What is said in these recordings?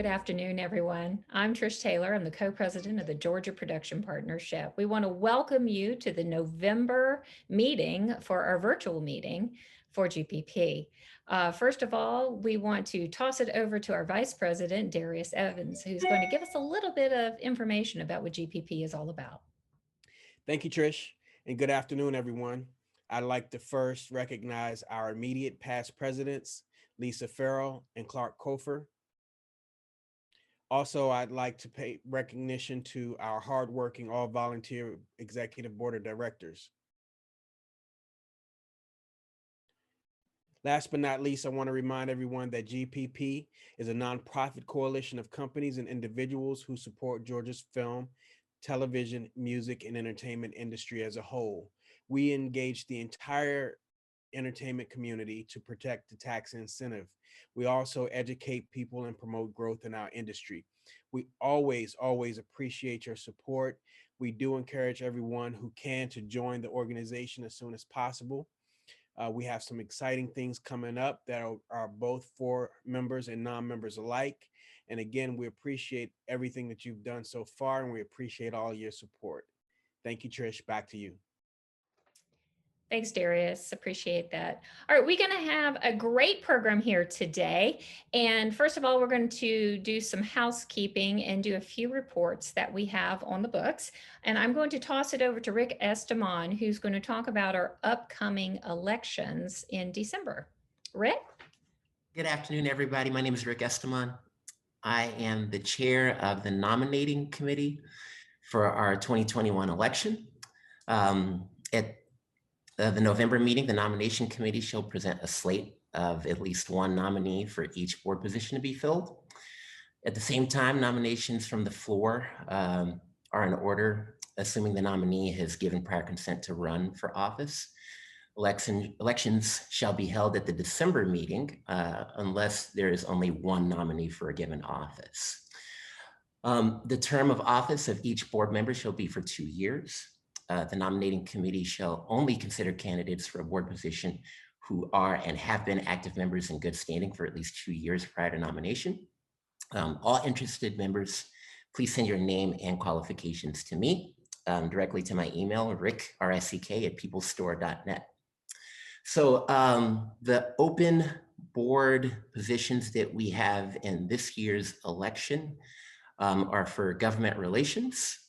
good afternoon, everyone. I'm Trish Taylor. I'm the co-president of the Georgia Production Partnership. We want to welcome you to the November meeting for our virtual meeting for GPP. First of all, we want to toss it over to our Vice President, Darius Evans, who's going to give us a little bit of information about what GPP is all about. Thank you, Trish, and good afternoon, everyone. I'd like to first recognize our immediate past presidents, Lisa Farrell and Clark Kofer. Also, I'd like to pay recognition to our hardworking, all-volunteer executive board of directors. Last but not least, I want to remind everyone that GPP is a nonprofit coalition of companies and individuals who support Georgia's film, television, music, and entertainment industry as a whole. We engage the entire entertainment community to protect the tax incentive. We also educate people and promote growth in our industry. We always appreciate your support. We do encourage everyone who can to join the organization as soon as possible. We have some exciting things coming up that are both for members and non-members alike. And again, we appreciate everything that you've done so far, and we appreciate all your support. Thank you, Trish. Back to you. Thanks, Darius. Appreciate that. All right, we're going to have a great program here today. And first of all, we're going to do some housekeeping and do a few reports that we have on the books. And I'm going to toss it over to Rick Esteman, who's going to talk about our upcoming elections in December. Rick? Good afternoon, everybody. My name is Rick Esteman. I am the chair of the nominating committee for our 2021 election. At the November meeting, the nomination committee shall present a slate of at least one nominee for each board position to be filled. At the same time, nominations from the floor are in order, assuming the nominee has given prior consent to run for office. Elections shall be held at the December meeting unless there is only one nominee for a given office. The term of office of each board member shall be for 2 years. The nominating committee shall only consider candidates for a board position who are and have been active members in good standing for at least 2 years prior to nomination. All interested members, please send your name and qualifications to me directly to my email, rick@peoplestore.net. So the open board positions that we have in this year's election are for government relations.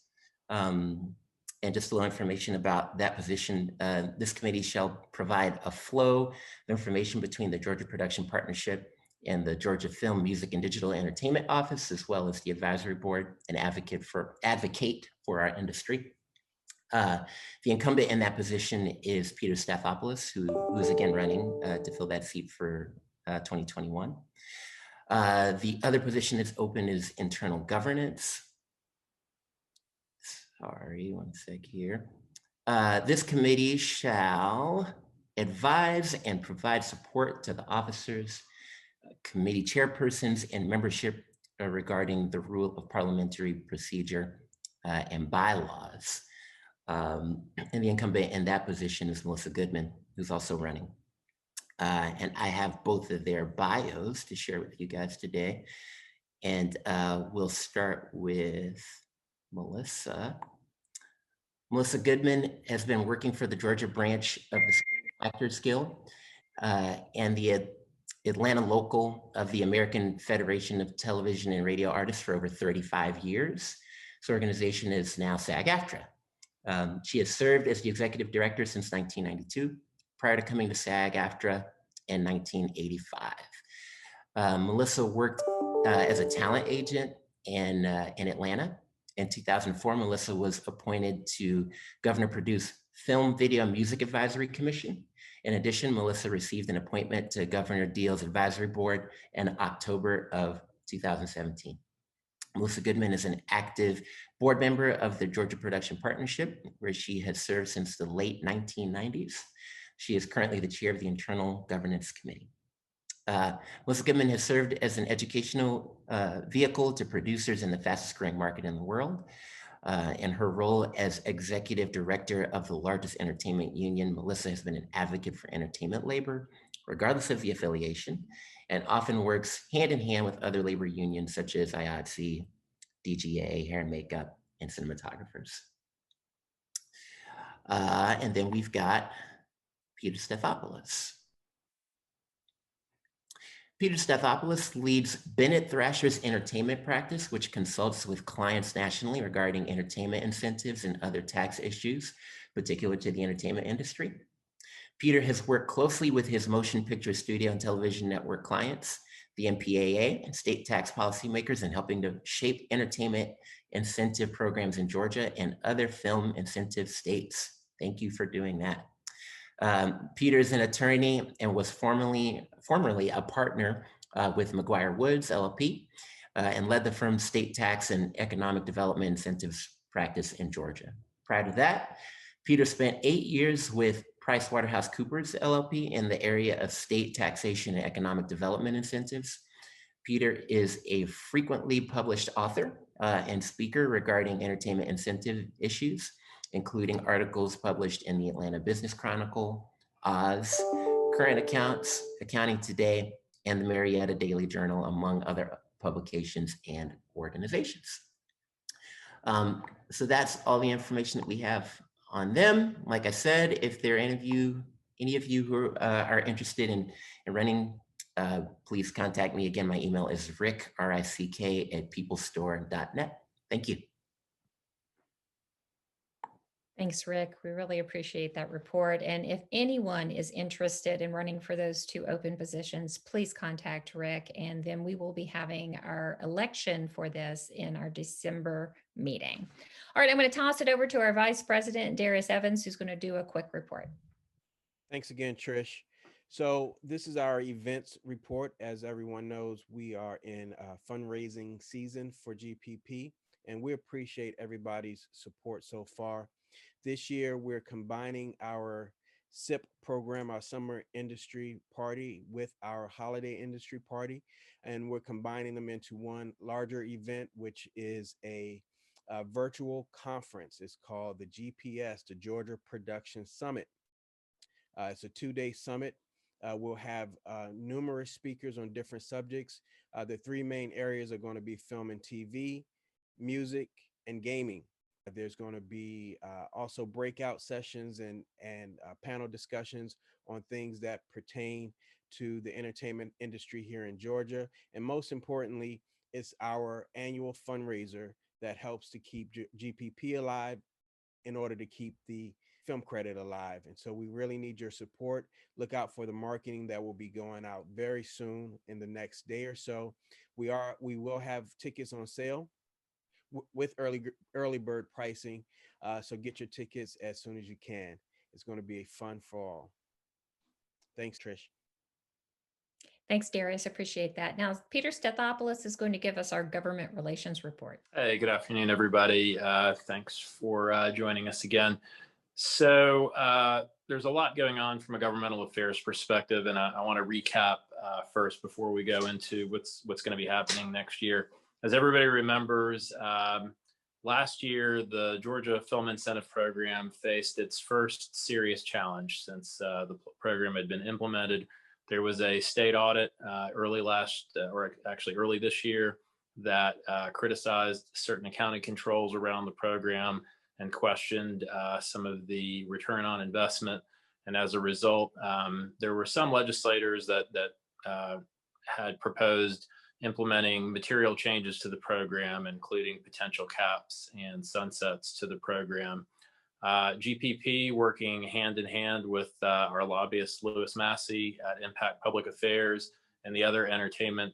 And just a little information about that position. This committee shall provide a flow of information between the Georgia Production Partnership and the Georgia Film, Music, and Digital Entertainment Office, as well as the advisory board, and advocate for our industry. The incumbent in that position is Peter Stathopoulos, who is again running to fill that seat for 2021. The other position that's open is internal governance. Sorry, one sec here. This committee shall advise and provide support to the officers, committee chairpersons, and membership regarding the rule of parliamentary procedure and bylaws. And the incumbent in that position is Melissa Goodman, who's also running. And I have both of their bios to share with you guys today. And we'll start with Melissa. Melissa Goodman has been working for the Georgia branch of the Actors Guild and the Atlanta local of the American Federation of Television and Radio Artists for over 35 years. This organization is now SAG-AFTA. She has served as the executive director since 1992, prior to coming to SAG-AFTA in 1985. Melissa worked as a talent agent in Atlanta. In 2004, Melissa was appointed to Governor Perdue's Film, Video, and Music Advisory Commission. In addition, Melissa received an appointment to Governor Deal's advisory board in October of 2017. Melissa Goodman is an active board member of the Georgia Production Partnership, where she has served since the late 1990s. She is currently the chair of the Internal Governance Committee. Melissa Goodman has served as an educational vehicle to producers in the fastest growing market in the world. In her role as executive director of the largest entertainment union, Melissa has been an advocate for entertainment labor regardless of the affiliation, and often works hand in hand with other labor unions such as IATSE, DGA, hair and makeup, and cinematographers. And then we've got Peter Stathopoulos. Peter Stathopoulos leads Bennett Thrasher's entertainment practice, which consults with clients nationally regarding entertainment incentives and other tax issues, particular to the entertainment industry. Peter has worked closely with his motion picture studio and television network clients, the MPAA, and state tax policymakers in helping to shape entertainment incentive programs in Georgia and other film incentive states. Thank you for doing that. Peter is an attorney and was formerly a partner with McGuire Woods, LLP, and led the firm's state tax and economic development incentives practice in Georgia. Prior to that, Peter spent 8 years with PricewaterhouseCoopers, LLP, in the area of state taxation and economic development incentives. Peter is a frequently published author and speaker regarding entertainment incentive issues, including articles published in the Atlanta Business Chronicle, Oz, Current Accounts, Accounting Today, and the Marietta Daily Journal, among other publications and organizations. So that's all the information that we have on them. Like I said, if there are any of you who are interested in running, please contact me. Again, my email is rick, R-I-C-K, @peoplestore.net. Thank you. Thanks, Rick. We really appreciate that report. And if anyone is interested in running for those 2 open positions, please contact Rick. And then we will be having our election for this in our December meeting. All right, I'm going to toss it over to our Vice President, Darius Evans, who's going to do a quick report. Thanks again, Trish. So this is our events report. As everyone knows, we are in fundraising season for GPP, and we appreciate everybody's support so far. This year, we're combining our SIP program, our Summer Industry Party, with our Holiday Industry Party, and we're combining them into one larger event, which is a virtual conference. It's called the GPS, the Georgia Production Summit. It's a 2-day summit. We'll have numerous speakers on different subjects. The 3 main areas are going to be film and TV, music, and gaming. There's going to be also breakout sessions and panel discussions on things that pertain to the entertainment industry here in Georgia. And most importantly, it's our annual fundraiser that helps to keep GPP alive in order to keep the film credit alive. And so we really need your support. Look out for the marketing that will be going out very soon in the next day or so. We will have tickets on sale with early bird pricing. So get your tickets as soon as you can. It's going to be a fun fall. Thanks, Trish. Thanks, Darius. Appreciate that. Now, Peter Stathopoulos is going to give us our government relations report. Hey, good afternoon, everybody. Thanks for joining us again. So there's a lot going on from a governmental affairs perspective, and I want to recap first before we go into what's going to be happening next year. As everybody remembers, last year, the Georgia Film Incentive Program faced its first serious challenge since the program had been implemented. There was a state audit early this year that criticized certain accounting controls around the program and questioned some of the return on investment. And as a result, there were some legislators that had proposed implementing material changes to the program, including potential caps and sunsets to the program. GPP, working hand in hand with our lobbyist, Louis Massey at Impact Public Affairs and the other entertainment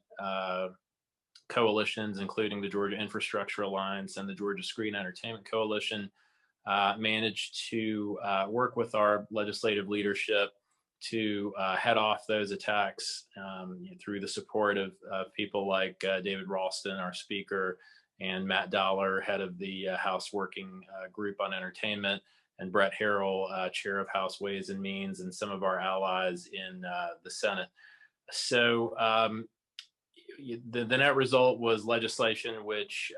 coalitions, including the Georgia Infrastructure Alliance and the Georgia Screen Entertainment Coalition, managed to work with our legislative leadership to head off those attacks through the support of people like David Ralston, our speaker, and Matt Dollar, head of the House Working Group on Entertainment, and Brett Harrell, chair of House Ways and Means, and some of our allies in the Senate. So the net result was legislation which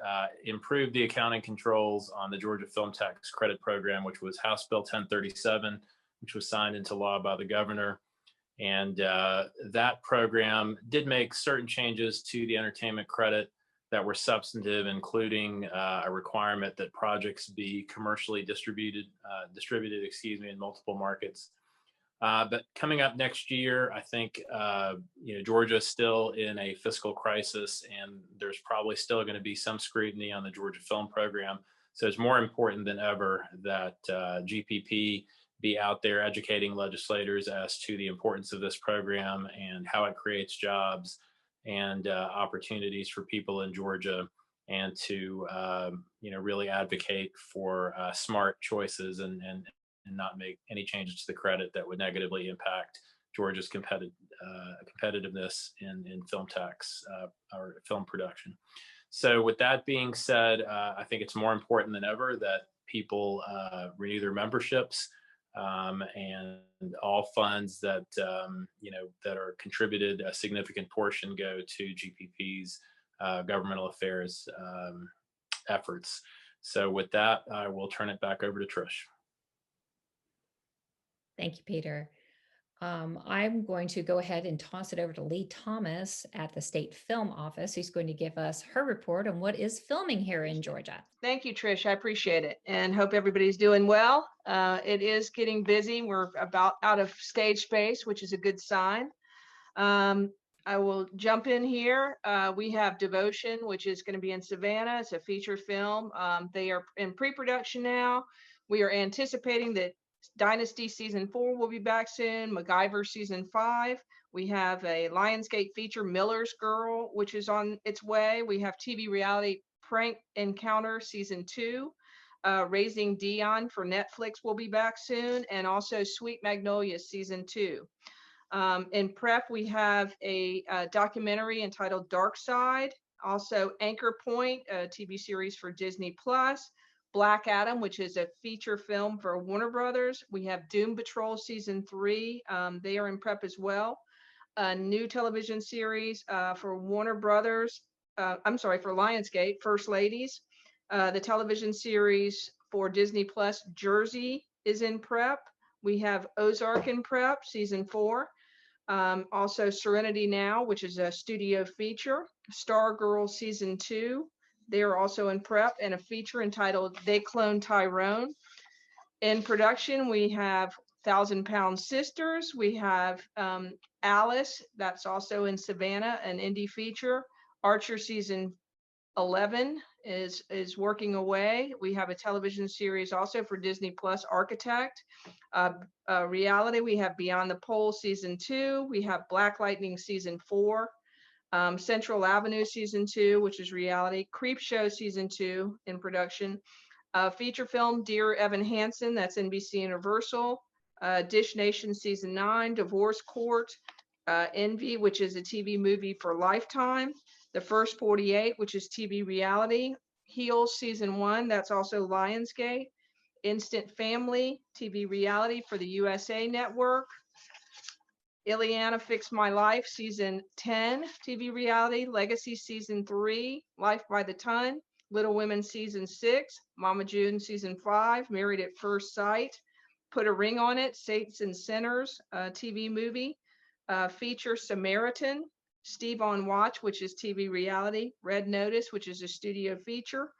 improved the accounting controls on the Georgia Film Tax Credit Program, which was House Bill 1037, which was signed into law by the governor. And that program did make certain changes to the entertainment credit that were substantive, including a requirement that projects be commercially distributed, in multiple markets. But coming up next year, I think Georgia's still in a fiscal crisis, and there's probably still going to be some scrutiny on the Georgia Film Program. So it's more important than ever that GPP be out there educating legislators as to the importance of this program and how it creates jobs and opportunities for people in Georgia, and to really advocate for smart choices and not make any changes to the credit that would negatively impact Georgia's competitiveness in film tax or film production. So with that being said, I think it's more important than ever that people renew their memberships, and all funds that that are contributed, a significant portion go to GPP's governmental affairs efforts. So with that, I will turn it back over to Trish. Thank you, Peter. I'm going to go ahead and toss it over to Lee Thomas at the State Film Office, who's going to give us her report on what is filming here in Georgia. Thank you, Trish. I appreciate it, and hope everybody's doing well. It is getting busy. We're about out of stage space, which is a good sign. I will jump in here. We have Devotion, which is going to be in Savannah. It's a feature film. They are in pre-production now. We are anticipating that Dynasty season 4 will be back soon. MacGyver season 5. We have a Lionsgate feature, Miller's Girl, which is on its way. We have TV reality Prank Encounter season 2. Raising Dion for Netflix will be back soon, and also Sweet Magnolia season 2. In prep, we have a documentary entitled Dark Side. Also Anchor Point, a TV series for Disney Plus. Black Adam, which is a feature film for Warner Brothers. We have Doom Patrol season 3. They are in prep as well. A new television series for Warner Brothers. For Lionsgate, First Ladies. The television series for Disney Plus, Jersey, is in prep. We have Ozark in prep, season 4. Also Serenity Now, which is a studio feature. Stargirl season 2. They are also in prep, and a feature entitled They Clone Tyrone. In production, we have 1,000 Pound Sisters. We have Alice, that's also in Savannah, an indie feature. Archer season 11 is working away. We have a television series also for Disney Plus, Architect. Reality, we have Beyond the Pole season 2. We have Black Lightning season 4. Central Avenue season 2, which is reality. Creep Show season 2 in production. Feature film Dear Evan Hansen, that's NBC Universal. Dish Nation season 9. Divorce Court. Envy, which is a TV movie for Lifetime. The First 48, which is TV reality. Heels season 1, that's also Lionsgate. Instant Family, TV reality for the USA Network. Ileana Fix My Life season 10, TV reality. Legacy season 3, Life by the Ton. Little Women season 6, Mama June season 5, Married at First Sight. Put a Ring on It, Saints and Sinners, TV movie. Feature Samaritan. Steve on Watch, which is TV reality. Red Notice, which is a studio feature.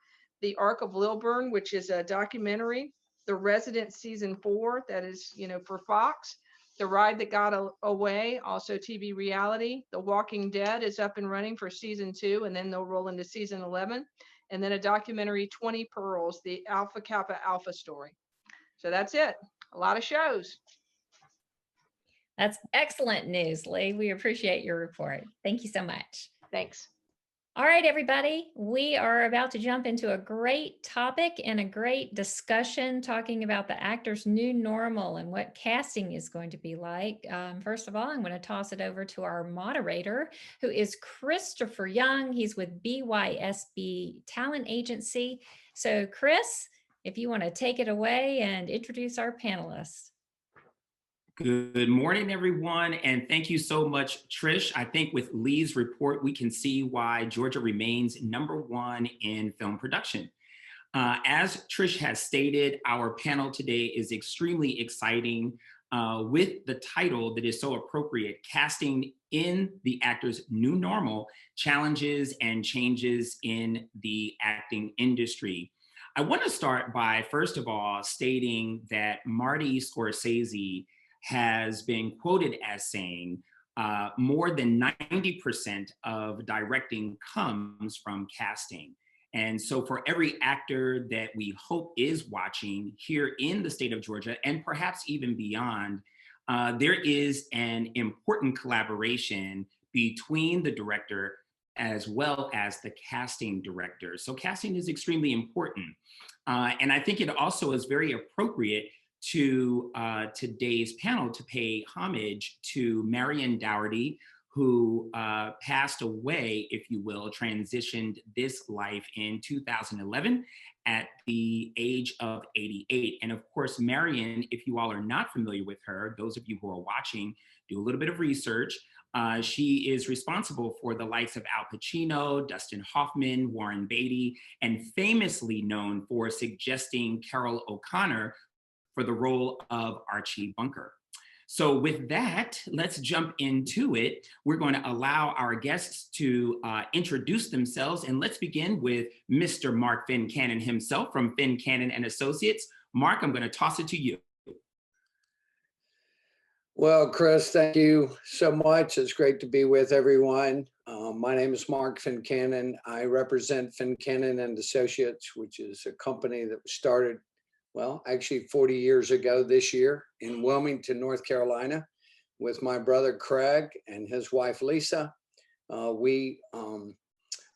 The Ark of Lilburn, which is a documentary. The Resident season 4, that is, for Fox. The Ride That Got Away, also TV reality. The Walking Dead is up and running for season 2, and then they'll roll into season 11. And then a documentary, 20 Pearls, the Alpha Kappa Alpha story. So that's it. A lot of shows. That's excellent news, Lee. We appreciate your report. Thank you so much. Thanks. All right, everybody, we are about to jump into a great topic and a great discussion talking about the actor's new normal and what casting is going to be like. First of all, I'm going to toss it over to our moderator, who is Christopher Young. He's with BYSB Talent Agency. So Chris, if you want to take it away and introduce our panelists. Good morning, everyone, and thank you so much, Trish. I think with Lee's report, we can see why Georgia remains #1 in film production. As Trish has stated, our panel today is extremely exciting. with the title that is so appropriate, Casting in the Actor's New Normal, Challenges and Changes in the Acting Industry. I want to start by, first of all, stating that Marty Scorsese has been quoted as saying, more than 90% of directing comes from casting. And so for every actor that we hope is watching here in the state of Georgia, and perhaps even beyond, there is an important collaboration between the director as well as the casting director. So casting is extremely important. And I think it also is very appropriate to today's panel to pay homage to Marion Dougherty, who passed away, if you will, transitioned this life in 2011 at the age of 88. And of course, Marion, if you all are not familiar with her, those of you who are watching, do a little bit of research. She is responsible for the likes of Al Pacino, Dustin Hoffman, Warren Beatty, and famously known for suggesting Carroll O'Connor for the role of Archie Bunker. So with that, let's jump into it. We're going to allow our guests to introduce themselves, and let's begin with Mr. Mark Fincannon himself from Fincannon Associates. Mark, I'm going to toss it to you. Well, Chris, thank you so much. It's great to be with everyone. My name is Mark Fincannon. I represent Fincannon Associates, which is a company that was started, well, actually 40 years ago this year in Wilmington, North Carolina, with my brother Craig and his wife Lisa. We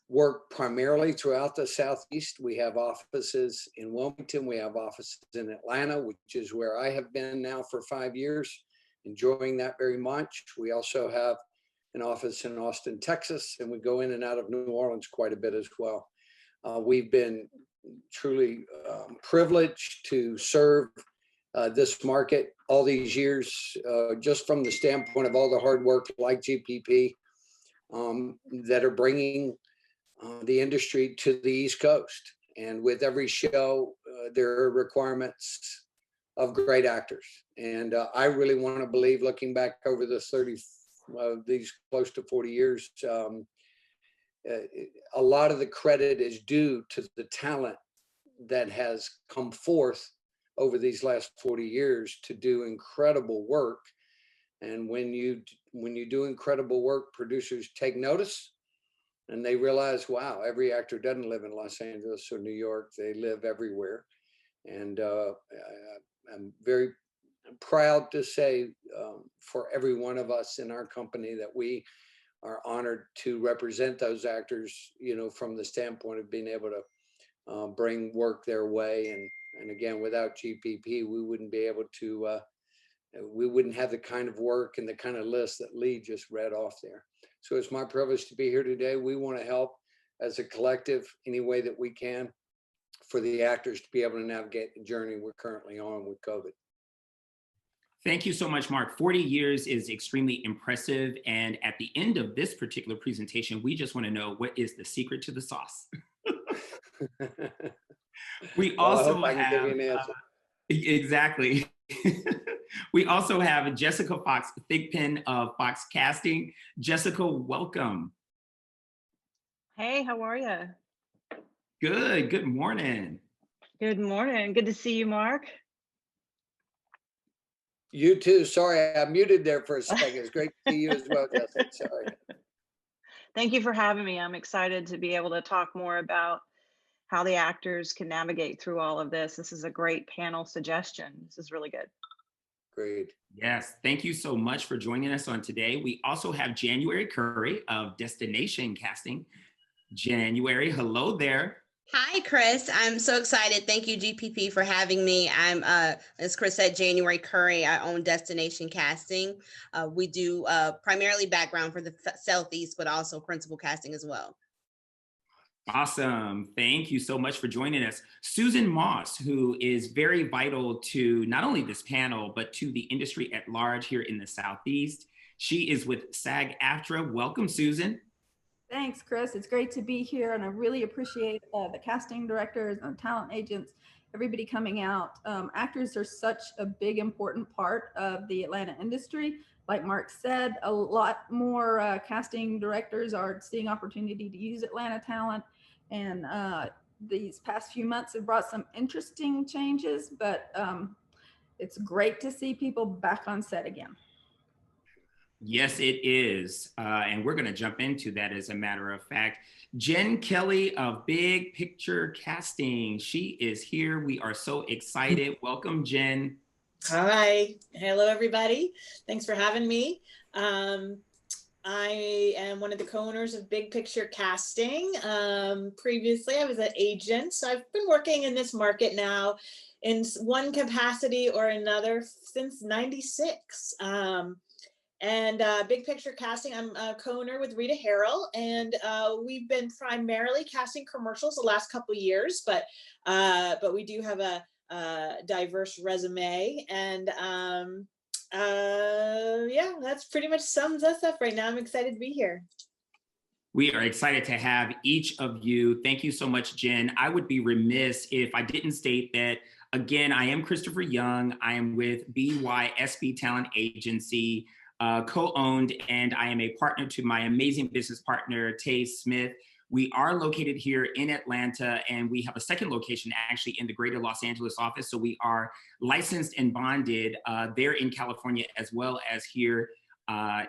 work primarily throughout the Southeast. We have offices in Wilmington. We have offices in Atlanta, which is where I have been now for 5 years, enjoying that very much. We also have an office in Austin, Texas, and we go in and out of New Orleans quite a bit as well. We've been truly privileged to serve this market all these years, just from the standpoint of all the hard work like GPP that are bringing the industry to the East Coast. And with every show, there are requirements of great actors. And I really want to believe, looking back over the these close to 40 years, a lot of the credit is due to the talent that has come forth over these last 40 years to do incredible work. And when you do incredible work, producers take notice and they realize, wow, every actor doesn't live in Los Angeles or New York. They live everywhere. And I'm very proud to say for every one of us in our company that we are honored to represent those actors, you know, from the standpoint of being able to bring work their way. And again, without GPP, we wouldn't be able to, we wouldn't have the kind of work and the kind of list that Lee just read off there. So it's my privilege to be here today. We want to help as a collective any way that we can for the actors to be able to navigate the journey we're currently on with COVID. Thank you so much, Mark. 40 years is extremely impressive. And at the end of this particular presentation, we just want to know, what is the secret to the sauce? We also have, exactly. We also have Jessica Fox Thigpen of Fox Casting. Jessica, welcome. Hey, how are you? Good. Good morning. Good morning. Good to see you, Mark. You too. Sorry, I muted there for a second. It's great to see you as well, Jessica. Sorry. Thank you for having me. I'm excited to be able to talk more about how the actors can navigate through all of this. This is a great panel suggestion. This is really good. Great. Yes, thank you so much for joining us on today. We also have January Curry of Destination Casting. January, hello there. Hi, Chris. I'm so excited. Thank you, GPP, for having me. I'm, as Chris said, January Curry. I own Destination Casting. We do primarily background for the Southeast, but also principal casting as well. Awesome. Thank you so much for joining us. Susan Moss, who is very vital to not only this panel, but to the industry at large here in the Southeast. She is with SAG-AFTA. Welcome, Susan. Thanks, Chris. It's great to be here, and I really appreciate the casting directors and talent agents everybody coming out. Actors are such a big, important part of the Atlanta industry. Like Mark said, a lot more casting directors are seeing opportunity to use Atlanta talent. And these past few months have brought some interesting changes, but it's great to see people back on set again. Yes, it is. And we're going to jump into that as a matter of fact. Jen Kelley of Big Picture Casting. She is here. We are so excited. Welcome, Jen. Hi. Hello, everybody. Thanks for having me. I am one of the co-owners of Big Picture Casting. Previously, I was an agent, so I've been working in this market now in one capacity or another since '96. And Big Picture Casting, I'm a co-owner with Rita Harrell, and we've been primarily casting commercials the last couple of years, but we do have a diverse resume, and yeah, that's pretty much sums us up right now. I'm excited to be here. We are excited to have each of you. Thank you so much, Jen. I would be remiss if I didn't state that, again, I am Christopher Young. I am with BYSB Talent Agency, co-owned, and I am a partner to my amazing business partner, Tay Smith. We are located here in Atlanta, and we have a second location actually in the greater Los Angeles office. So we are licensed and bonded there in California, as well as here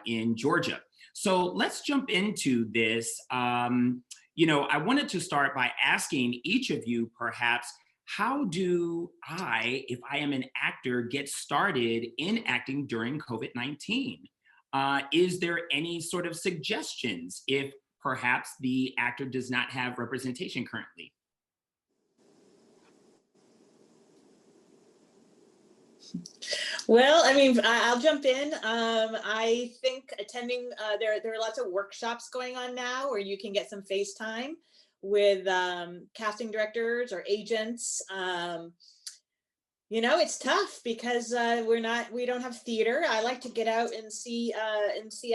in Georgia. So let's jump into this. You know, I wanted to start by asking each of you, perhaps, how do I, if I am an actor, get started in acting during COVID-19? Is there any sort of suggestions if perhaps the actor does not have representation currently? Well, I mean, I'll jump in. I think attending, there are lots of workshops going on now where you can get some FaceTime with casting directors or agents. You know, it's tough because we don't have theater. I like to get out and see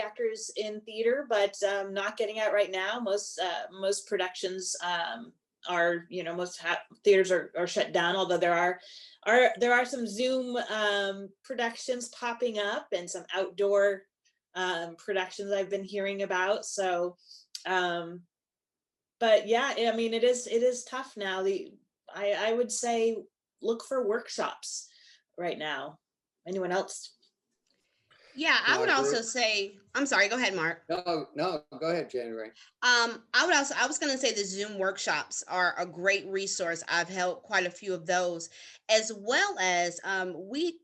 actors in theater, but not getting out right now. Most productions are, you know, most theaters are shut down, although there are some Zoom productions popping up and some outdoor productions I've been hearing about. So, but yeah, I mean, it is tough now. I would say look for workshops right now. Anyone else? Yeah, I would also say, I'm sorry, go ahead, Mark. No, go ahead, January. I was going to say the Zoom workshops are a great resource. I've held quite a few of those, as well as we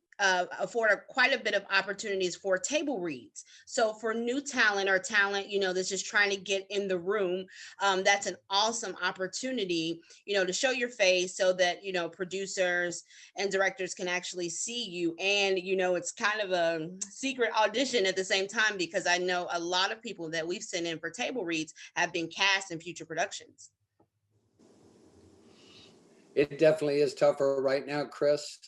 afford quite a bit of opportunities for table reads. So for new talent or talent, you know, that's just trying to get in the room, that's an awesome opportunity, you know, to show your face so that, you know, producers and directors can actually see you. And, you know, it's kind of a secret audition at the same time, because I know a lot of people that we've sent in for table reads have been cast in future productions. It definitely is tougher right now, Chris.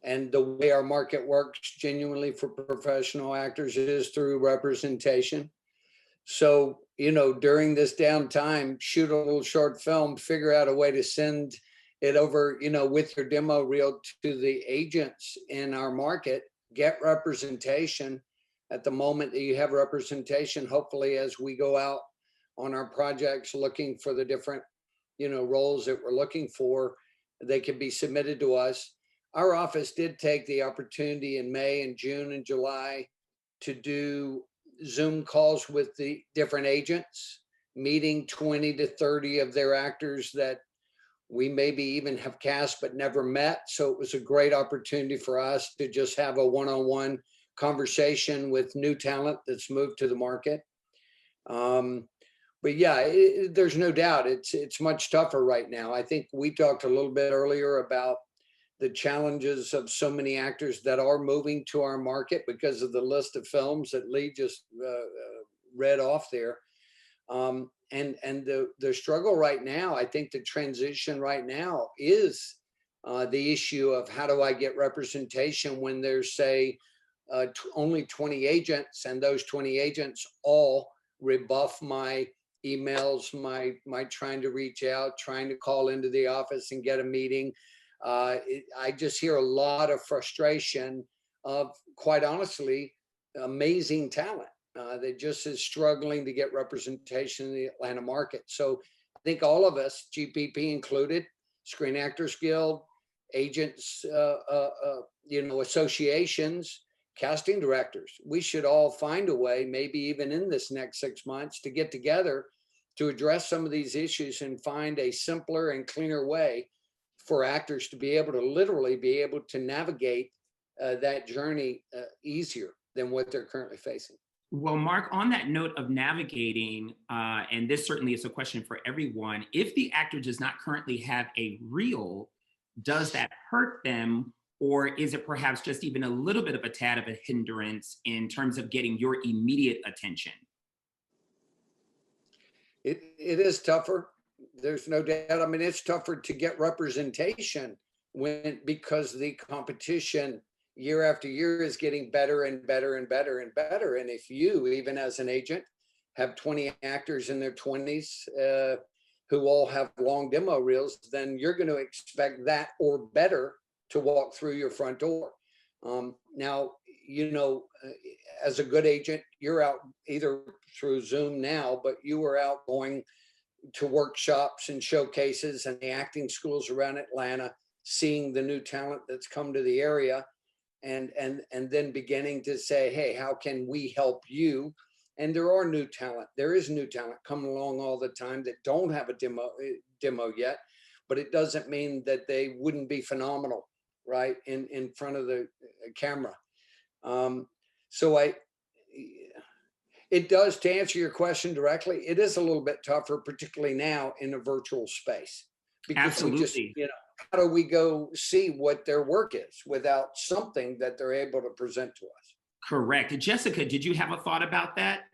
And the way our market works genuinely for professional actors is through representation. So, you know, during this downtime, shoot a little short film, figure out a way to send it over, you know, with your demo reel to the agents in our market, get representation. At the moment that you have representation, hopefully as we go out on our projects looking for the different, you know, roles that we're looking for, they can be submitted to us. Our office did take the opportunity in May and June and July to do Zoom calls with the different agents, meeting 20 to 30 of their actors that we maybe even have cast but never met. So it was a great opportunity for us to just have a one-on-one conversation with new talent that's moved to the market. But yeah, there's no doubt it's much tougher right now. I think we talked a little bit earlier about the challenges of so many actors that are moving to our market because of the list of films that Lee just read off there. And the struggle right now, I think the transition right now is the issue of how do I get representation when there's, say, only 20 agents, and those 20 agents all rebuff my emails, my trying to reach out, trying to call into the office and get a meeting. I just hear a lot of frustration of, quite honestly, amazing talent that just is struggling to get representation in the Atlanta market. So I think all of us, GPP included, Screen Actors Guild, agents, associations, casting directors, we should all find a way, maybe even in this next 6 months, to get together to address some of these issues and find a simpler and cleaner way for actors to be able to literally be able to navigate that journey easier than what they're currently facing. Well, Mark, on that note of navigating, and this certainly is a question for everyone, if the actor does not currently have a reel, does that hurt them? Or is it perhaps just even a little bit of a tad of a hindrance in terms of getting your immediate attention? It is tougher. There's no doubt. I mean, it's tougher to get representation because the competition year after year is getting better and better and better and better. And if you, even as an agent, have 20 actors in their 20s who all have long demo reels, then you're going to expect that or better to walk through your front door. Now, as a good agent, you're out either through Zoom now, but you were out going to workshops and showcases and the acting schools around Atlanta, seeing the new talent that's come to the area, and then beginning to say, hey, how can we help you? And there are new talent. There is new talent coming along all the time that don't have a demo yet, but it doesn't mean that they wouldn't be phenomenal, right, in front of the camera. It does, to answer your question directly, it is a little bit tougher, particularly now in a virtual space. Because Absolutely. we just, how do we go see what their work is without something that they're able to present to us? Correct. Jessica, did you have a thought about that?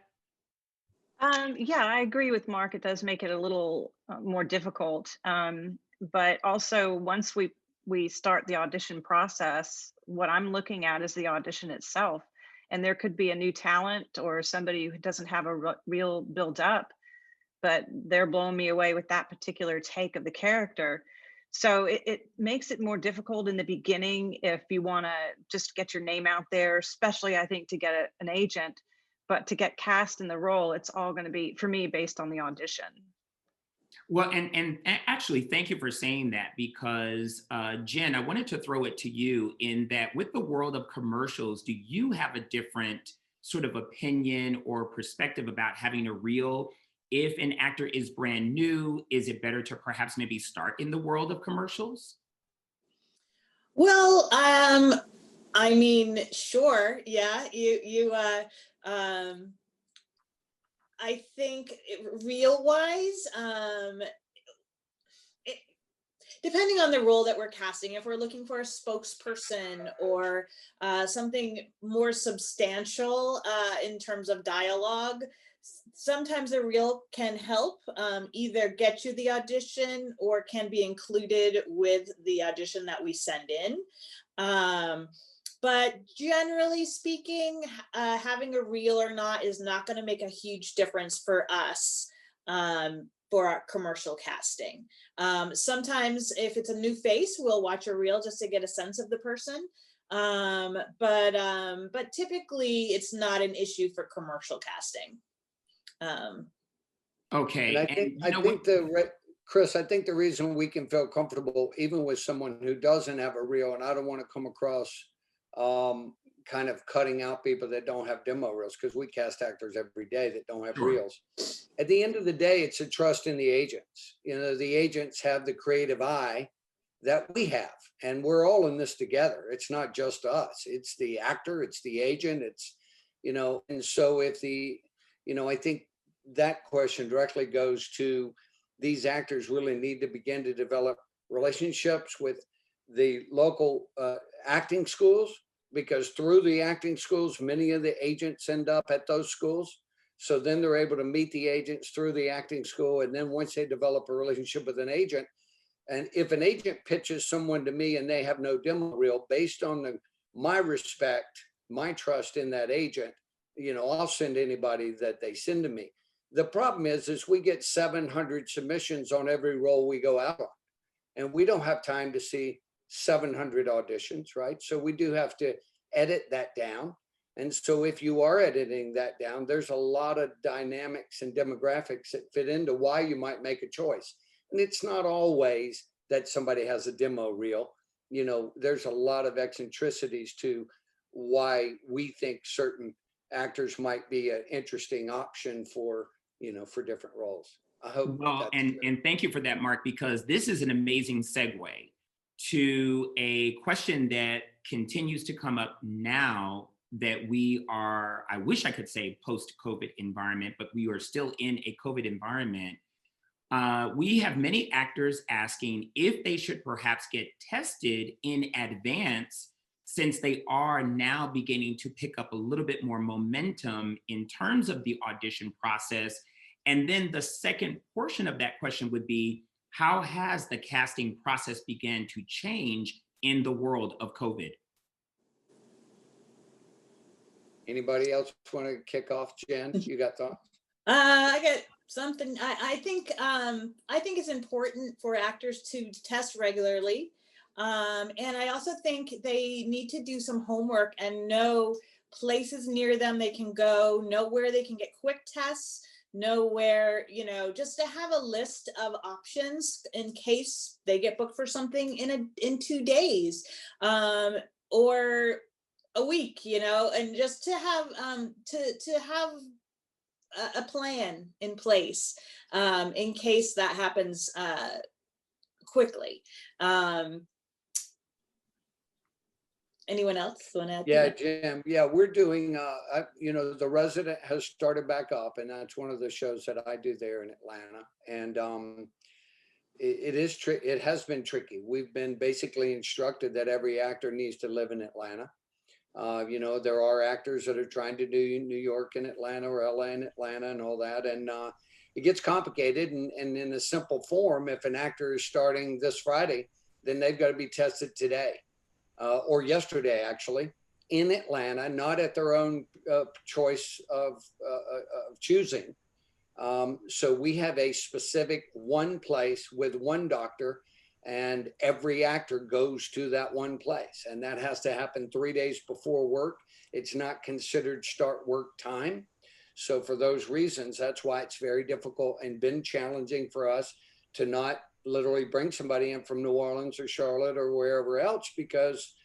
Yeah, I agree with Mark. It does make it a little more difficult. But also, once we start the audition process, what I'm looking at is the audition itself. And there could be a new talent or somebody who doesn't have a reel built up, but they're blowing me away with that particular take of the character. So it makes it more difficult in the beginning if you want to just get your name out there, especially I think to get an agent, but to get cast in the role, it's all going to be, for me, based on the audition. Well, and actually, thank you for saying that, because Jen, I wanted to throw it to you in that with the world of commercials, do you have a different sort of opinion or perspective about having a reel? If an actor is brand new, is it better to perhaps maybe start in the world of commercials? Well, I mean, sure. Yeah, I think reel wise, depending on the role that we're casting, if we're looking for a spokesperson or something more substantial in terms of dialogue, sometimes a reel can help either get you the audition or can be included with the audition that we send in. But generally speaking, having a reel or not is not going to make a huge difference for us for our commercial casting. Sometimes if it's a new face, we'll watch a reel just to get a sense of the person. But typically it's not an issue for commercial casting. Okay. And Chris, I think the reason we can feel comfortable, even with someone who doesn't have a reel, and I don't want to come across kind of cutting out people that don't have demo reels, because we cast actors every day that don't have reels. At the end of the day, it's a trust in the agents. The agents have the creative eye that we have, and we're all in this together. It's not just us. It's the actor, it's the agent, it's, and so if I think that question directly goes to these actors really need to begin to develop relationships with the local acting schools, because through the acting schools, many of the agents end up at those schools. So then they're able to meet the agents through the acting school. And then once they develop a relationship with an agent, and if an agent pitches someone to me and they have no demo reel, based on my respect, my trust in that agent, I'll send anybody that they send to me. The problem is we get 700 submissions on every role we go out on, and we don't have time to see 700 auditions, right? So we do have to edit that down. And so if you are editing that down, there's a lot of dynamics and demographics that fit into why you might make a choice. And it's not always that somebody has a demo reel. You know, there's a lot of eccentricities to why we think certain actors might be an interesting option for, you know, for different roles. I hope. Well, and thank you for that, Mark, because this is an amazing segue to a question that continues to come up now that we are, I wish I could say post-COVID environment, but we are still in a COVID environment. We have many actors asking if they should perhaps get tested in advance, since they are now beginning to pick up a little bit more momentum in terms of the audition process. And then the second portion of that question would be, how has the casting process began to change in the world of COVID? Anybody else want to kick off? Jen, you got thoughts? I got something. I think it's important for actors to test regularly. And I also think they need to do some homework and know places near them they can go, know where they can get quick tests, know where, you know, just to have a list of options in case they get booked for something in 2 days, or a week, you know, and just to have a plan in place in case that happens quickly. Anyone else want to add? Yeah, Jim. Yeah, we're doing, you know, The Resident has started back up, and that's one of the shows that I do there in Atlanta. And it has been tricky. We've been basically instructed that every actor needs to live in Atlanta. You know, there are actors that are trying to do New York and Atlanta or LA and Atlanta and all that. And it gets complicated. And in a simple form, if an actor is starting this Friday, then they've got to be tested today. Or yesterday, actually, in Atlanta, not at their own choice of choosing. So we have a specific one place with one doctor, and every actor goes to that one place. And that has to happen 3 days before work. It's not considered start work time. So for those reasons, that's why it's very difficult and been challenging for us to not literally bring somebody in from New Orleans or Charlotte or wherever else, because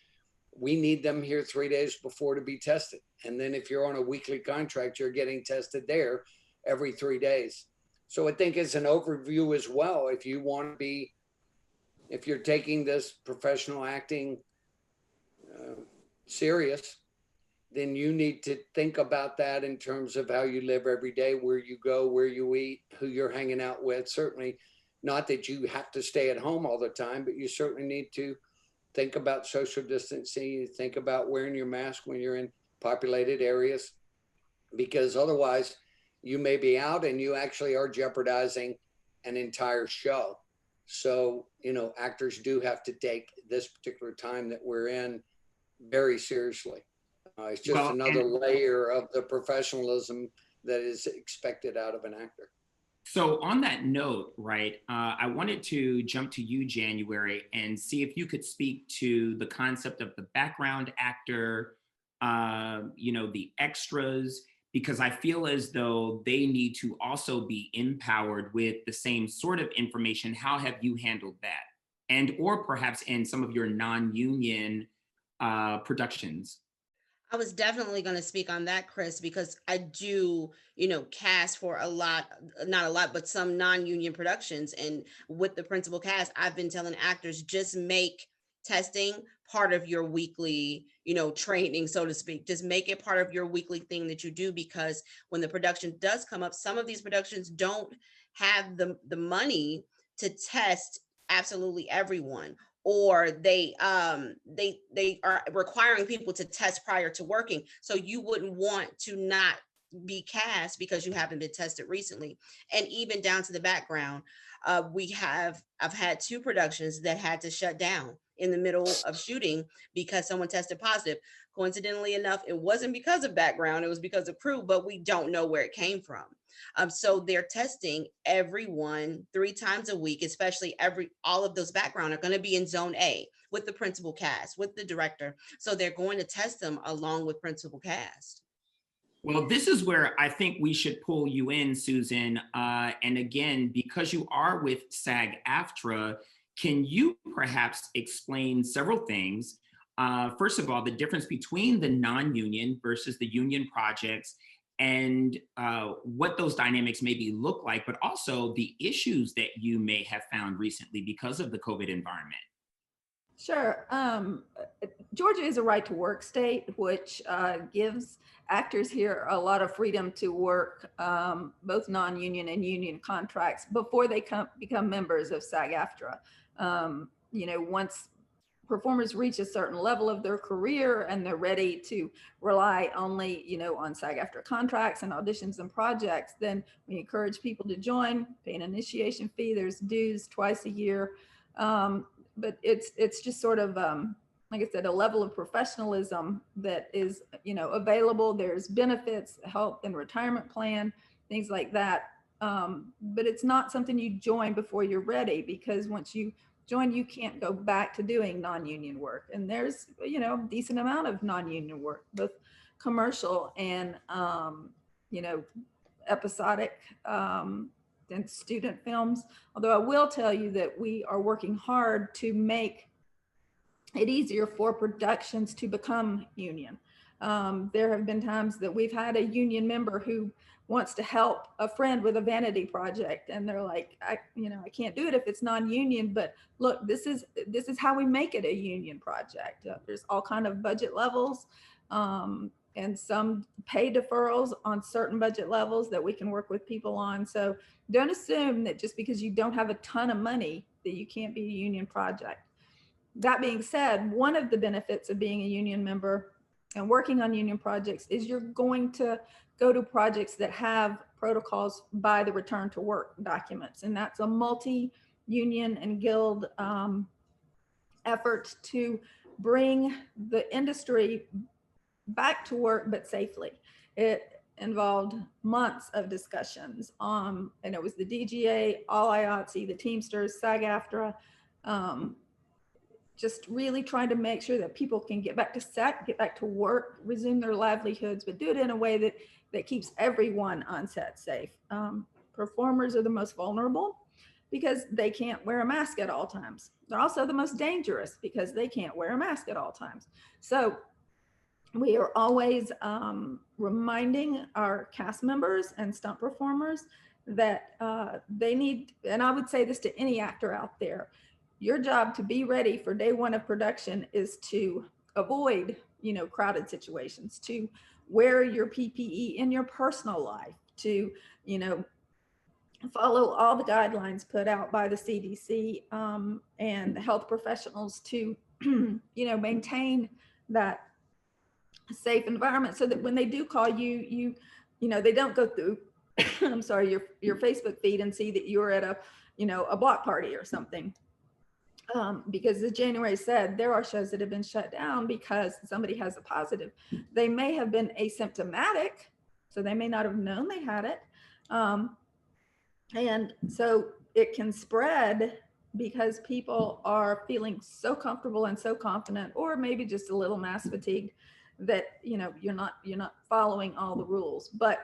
we need them here 3 days before to be tested. And then if you're on a weekly contract, you're getting tested there every 3 days. So I think as an overview as well, if you want to be, if you're taking this professional acting serious, then you need to think about that in terms of how you live every day, where you go, where you eat, who you're hanging out with. Certainly not that you have to stay at home all the time, but you certainly need to think about social distancing. You think about wearing your mask when you're in populated areas, because otherwise you may be out and you actually are jeopardizing an entire show. So, you know, actors do have to take this particular time that we're in very seriously. It's just another layer of the professionalism that is expected out of an actor. So on that note, right, I wanted to jump to you, January, and see if you could speak to the concept of the background actor, you know, the extras, because I feel as though they need to also be empowered with the same sort of information. How have you handled that? And or perhaps in some of your non-union productions? I was definitely going to speak on that, Chris, because I do, you know, cast for a lot, not a lot, but some non-union productions. And with the principal cast, I've been telling actors, just make testing part of your weekly, you know, training, so to speak. Just make it part of your weekly thing that you do, because when the production does come up, some of these productions don't have the money to test absolutely everyone, or they are requiring people to test prior to working. So you wouldn't want to not be cast because you haven't been tested recently. And even down to the background, I've had 2 productions that had to shut down in the middle of shooting because someone tested positive. Coincidentally enough, it wasn't because of background, it was because of crew, but we don't know where it came from. So they're testing everyone 3 times a week, especially all of those background are going to be in zone A with the principal cast, with the director. So they're going to test them along with principal cast. Well, this is where I think we should pull you in, Susan. And again, because you are with SAG-AFTA, can you perhaps explain several things? First of all, the difference between the non-union versus the union projects and what those dynamics maybe look like, but also the issues that you may have found recently because of the COVID environment. Sure. Georgia is a right to work state, which gives actors here a lot of freedom to work both non-union and union contracts before they become members of SAG-AFTRA. Once performers reach a certain level of their career and they're ready to rely only, on SAG-AFTRA contracts and auditions and projects, then we encourage people to join, pay an initiation fee. There's dues twice a year. But it's just sort of, like I said, a level of professionalism that is, available. There's benefits, health and retirement plan, things like that. But it's not something you join before you're ready, because once you join, you can't go back to doing non-union work. And there's, a decent amount of non-union work, both commercial and, episodic, and student films. Although I will tell you that we are working hard to make it easier for productions to become union. There have been times that we've had a union member who wants to help a friend with a vanity project, and they're like, I can't do it if it's non-union, but look, this is how we make it a union project. There's all kind of budget levels, and some pay deferrals on certain budget levels that we can work with people on. So don't assume that just because you don't have a ton of money that you can't be a union project. That being said, one of the benefits of being a union member and working on union projects is you're going to go to projects that have protocols by the return to work documents. And that's a multi-union and guild effort to bring the industry back to work, but safely. It involved months of discussions, and it was the DGA, all IATSE, the Teamsters, SAG-AFTRA, just really trying to make sure that people can get back to set, get back to work, resume their livelihoods, but do it in a way that keeps everyone on set safe. Performers are the most vulnerable because they can't wear a mask at all times. They're also the most dangerous because they can't wear a mask at all times. So we are always reminding our cast members and stunt performers that they need, and I would say this to any actor out there, your job to be ready for day one of production is to avoid, crowded situations, to wear your PPE in your personal life, to, follow all the guidelines put out by the CDC and the health professionals to, maintain that safe environment, so that when they do call you, they don't go through, I'm sorry, your Facebook feed and see that you're at a block party or something. Because as January said, there are shows that have been shut down because somebody has a positive. They may have been asymptomatic, so they may not have known they had it. And so it can spread because people are feeling so comfortable and so confident, or maybe just a little mask fatigued, that you're not following all the rules. But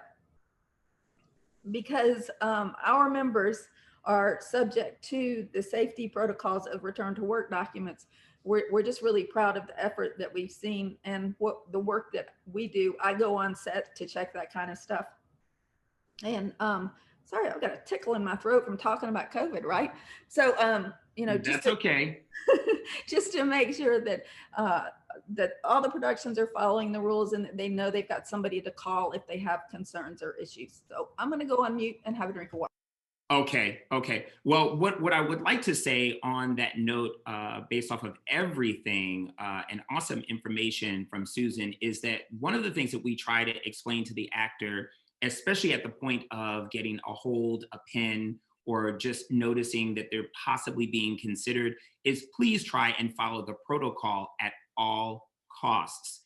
because our members are subject to the safety protocols of return to work documents, we're just really proud of the effort that we've seen and what the work that we do. I go on set to check that kind of stuff. And sorry, I've got a tickle in my throat from talking about COVID, right? So just that's okay. just to make sure that that all the productions are following the rules and that they know they've got somebody to call if they have concerns or issues. So I'm going to go on mute and have a drink of water. Okay. Well, what I would like to say on that note, based off of everything and awesome information from Susan, is that one of the things that we try to explain to the actor, especially at the point of getting a hold, a pen, or just noticing that they're possibly being considered, is please try and follow the protocol at all costs.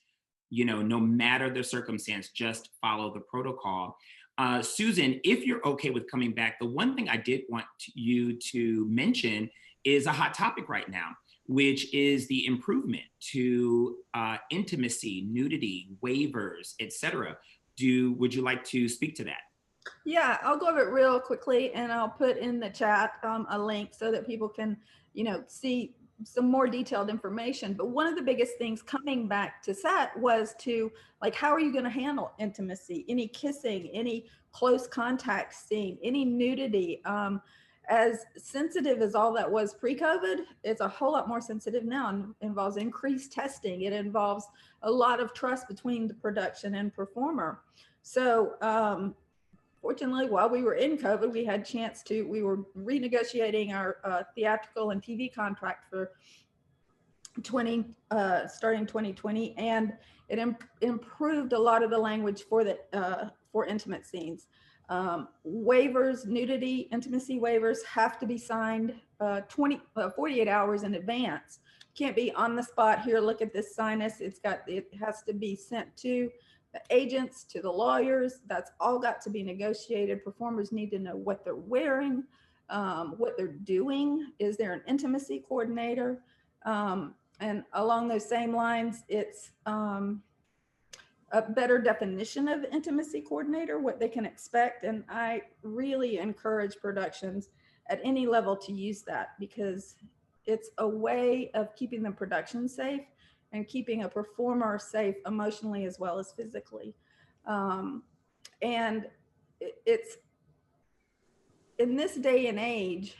No matter the circumstance, just follow the protocol. Susan, if you're okay with coming back, the one thing I did want you to mention is a hot topic right now, which is the improvement to intimacy, nudity, waivers, etc. Would you like to speak to that? Yeah, I'll go over it real quickly, and I'll put in the chat a link so that people can, see some more detailed information. But one of the biggest things coming back to set was to, like, how are you going to handle intimacy, any kissing, any close contact scene, any nudity? As sensitive as all that was pre-COVID, it's a whole lot more sensitive now, and involves increased testing. It involves a lot of trust between the production and performer. So fortunately, while we were in COVID, we had chance to, we were renegotiating our theatrical and TV contract for starting 2020, and it improved a lot of the language for intimate scenes. Waivers, nudity, intimacy waivers have to be signed 48 hours in advance. Can't be on the spot, here, look at this, sign this. It has to be sent to the agents, to the lawyers. That's all got to be negotiated. Performers need to know what they're wearing, what they're doing. Is there an intimacy coordinator? And along those same lines, it's a better definition of intimacy coordinator, what they can expect. And I really encourage productions at any level to use that, because it's a way of keeping the production safe and keeping a performer safe emotionally as well as physically. And it's, in this day and age,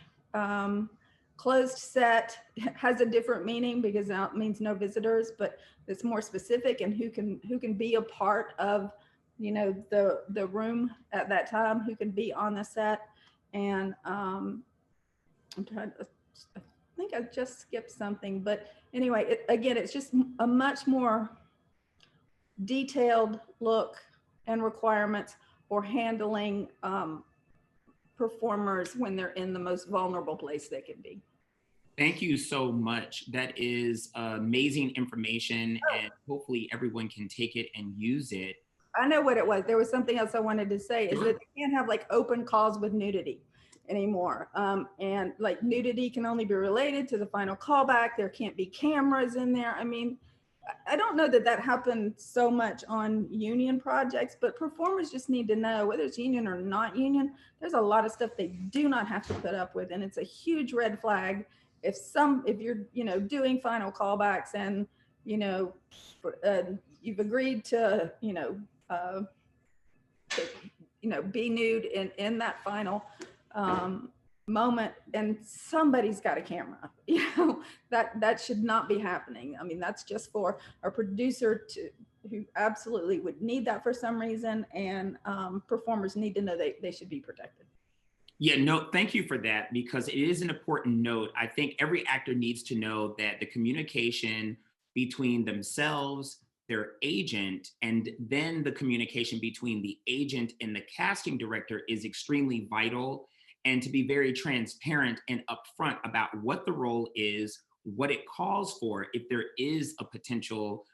closed set has a different meaning, because now it means no visitors, but it's more specific, and who can be a part of, the room at that time, who can be on the set. And I'm trying to, I think I just skipped something, but anyway, again, it's just a much more detailed look and requirements for handling performers when they're in the most vulnerable place they can be. Thank you so much. That is amazing information, and hopefully everyone can take it and use it. I know what it was. There was something else I wanted to say, is that they can't have like open calls with nudity anymore. And like nudity can only be related to the final callback. There can't be cameras in there. I mean, I don't know that that happened so much on union projects, but performers just need to know, whether it's union or not union, there's a lot of stuff they do not have to put up with. And it's a huge red flag if you're, doing final callbacks and, you've agreed to, be nude in that final moment, and somebody's got a camera, that should not be happening. I mean, that's just for a producer who absolutely would need that for some reason, and performers need to know they should be protected. Yeah, no, thank you for that, because it is an important note. I think every actor needs to know that the communication between themselves, their agent, and then the communication between the agent and the casting director is extremely vital, and to be very transparent and upfront about what the role is, what it calls for, if there is a potential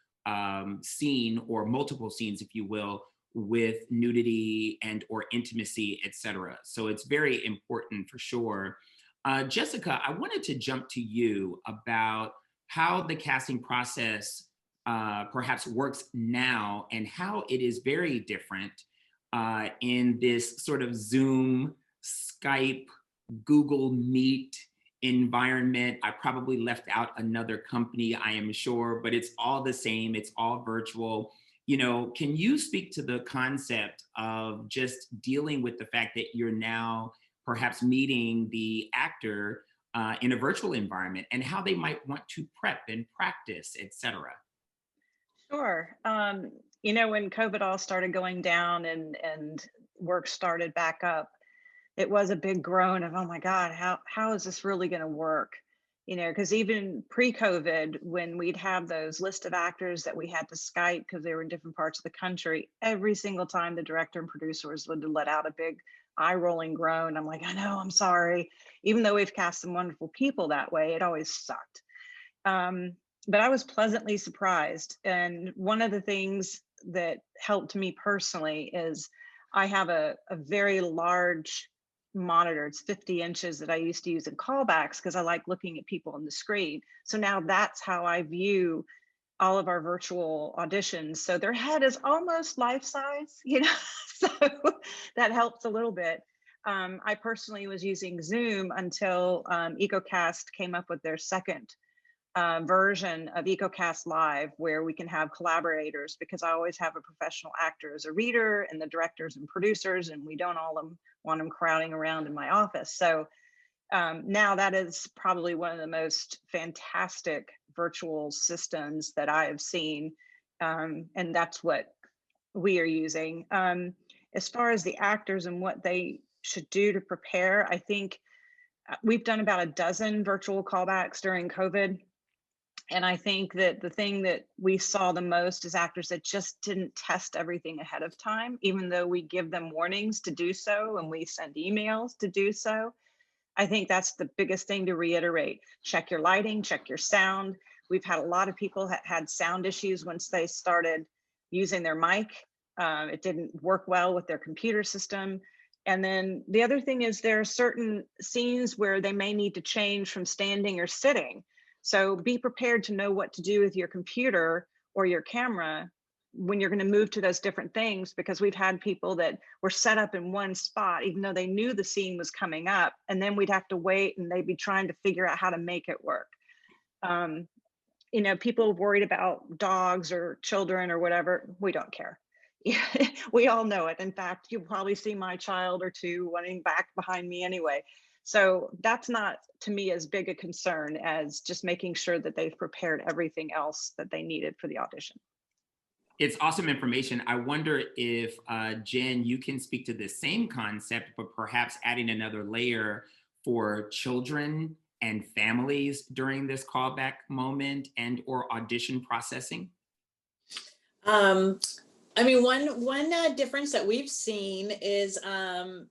scene or multiple scenes, if you will, with nudity and or intimacy, etc. So it's very important for sure. Jessica, I wanted to jump to you about how the casting process perhaps works now, and how it is very different in this sort of Zoom, Skype, Google Meet environment. I probably left out another company, I am sure, but it's all the same. It's all virtual. Can you speak to the concept of just dealing with the fact that you're now perhaps meeting the actor in a virtual environment, and how they might want to prep and practice, etc.? Sure. When COVID all started going down and work started back up, it was a big groan of, oh my God, how is this really going to work? Because even pre-COVID, when we'd have those list of actors that we had to Skype because they were in different parts of the country, every single time the director and producers would let out a big eye-rolling groan. I'm like, I know, I'm sorry. Even though we've cast some wonderful people that way, it always sucked. But I was pleasantly surprised. And one of the things that helped me personally is I have a very large monitor. It's 50 inches that I used to use in callbacks because I like looking at people on the screen. So now that's how I view all of our virtual auditions. So their head is almost life size, you know, so that helps a little bit. I personally was using Zoom until EcoCast came up with their second version of EcoCast Live, where we can have collaborators, because I always have a professional actor as a reader and the directors and producers, and we don't all want them crowding around in my office. So now that is probably one of the most fantastic virtual systems that I have seen. And that's what we are using. As far as the actors and what they should do to prepare, I think we've done about a dozen virtual callbacks during COVID. And I think that the thing that we saw the most is actors that just didn't test everything ahead of time, even though we give them warnings to do so and we send emails to do so. I think that's the biggest thing to reiterate. Check your lighting, check your sound. We've had a lot of people that had sound issues once they started using their mic. It didn't work well with their computer system. And then the other thing is there are certain scenes where they may need to change from standing or sitting. So be prepared to know what to do with your computer or your camera when you're going to move to those different things, because we've had people that were set up in one spot, even though they knew the scene was coming up, and then we'd have to wait and they'd be trying to figure out how to make it work. You know, people worried about dogs or children or whatever, we don't care. We all know it. In fact, you'll probably see my child or two running back behind me anyway. So that's not, to me, as big a concern as just making sure that they've prepared everything else that they needed for the audition. It's awesome information. I wonder if, Jen, you can speak to the same concept, but perhaps adding another layer for children and families during this callback moment and or audition processing. I mean, one difference that we've seen is a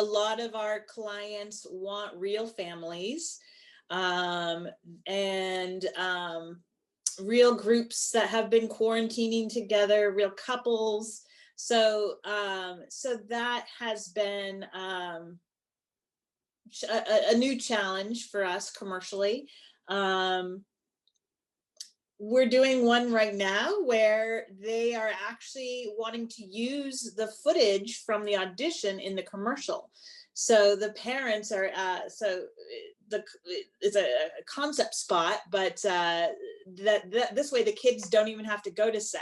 lot of our clients want real families and real groups that have been quarantining together, real couples. So so that has been a new challenge for us commercially. We're doing one right now where they are actually wanting to use the footage from the audition in the commercial. So the parents are, it's a concept spot, but this way the kids don't even have to go to set.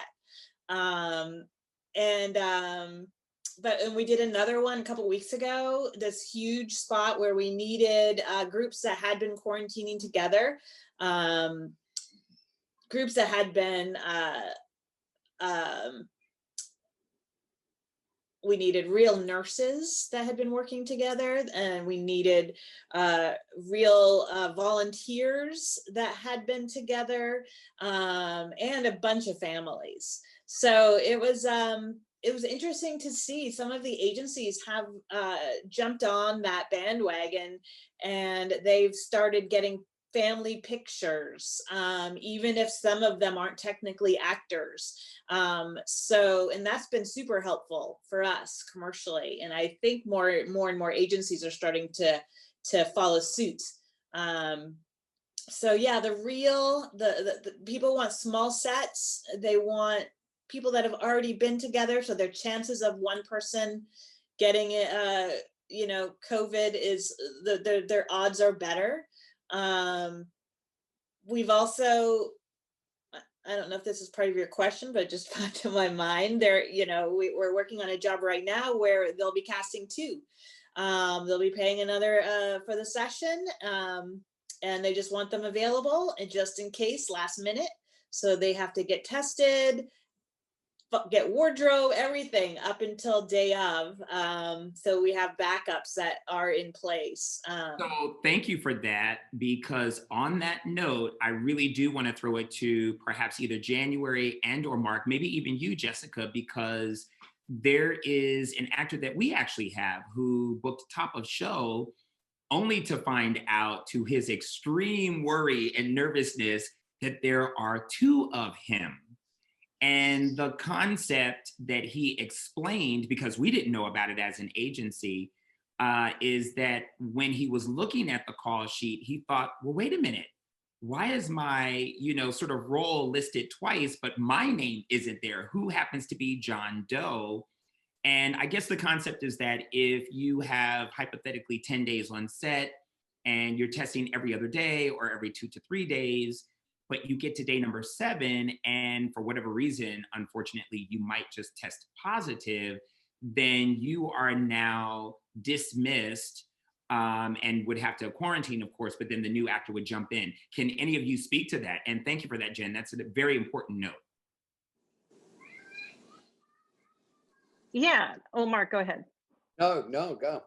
And we did another one a couple of weeks ago, this huge spot where we needed groups that had been quarantining together. Groups that had been, we needed real nurses that had been working together, and we needed real volunteers that had been together, and a bunch of families. So it was interesting to see some of the agencies have jumped on that bandwagon, and they've started getting family pictures, even if some of them aren't technically actors. And that's been super helpful for us commercially. And I think more and more agencies are starting to follow suit. So yeah, the people want small sets. They want people that have already been together. So their chances of one person getting it, COVID is their odds are better. We've also, I don't know if this is part of your question, but it just popped to my mind there. We're working on a job right now where they'll be casting two. They'll be paying another for the session, and they just want them available and just in case, last minute. So they have to get tested, get wardrobe, everything up until day of. So we have backups that are in place. So thank you for that, because on that note, I really do want to throw it to perhaps either January and or Mark, maybe even you, Jessica, because there is an actor that we actually have who booked top of show only to find out, to his extreme worry and nervousness, that there are two of him. And the concept that he explained, because we didn't know about it as an agency, is that when he was looking at the call sheet, he thought, well, wait a minute, why is my, sort of role listed twice, but my name isn't there? Who happens to be John Doe? And I guess the concept is that if you have hypothetically 10 days on set and you're testing every other day or every 2 to 3 days, but you get to day number 7 and for whatever reason, unfortunately, you might just test positive, then you are now dismissed and would have to quarantine, of course, but then the new actor would jump in. Can any of you speak to that? And thank you for that, Jen. That's a very important note. Yeah. Oh, Mark, go ahead. No, go.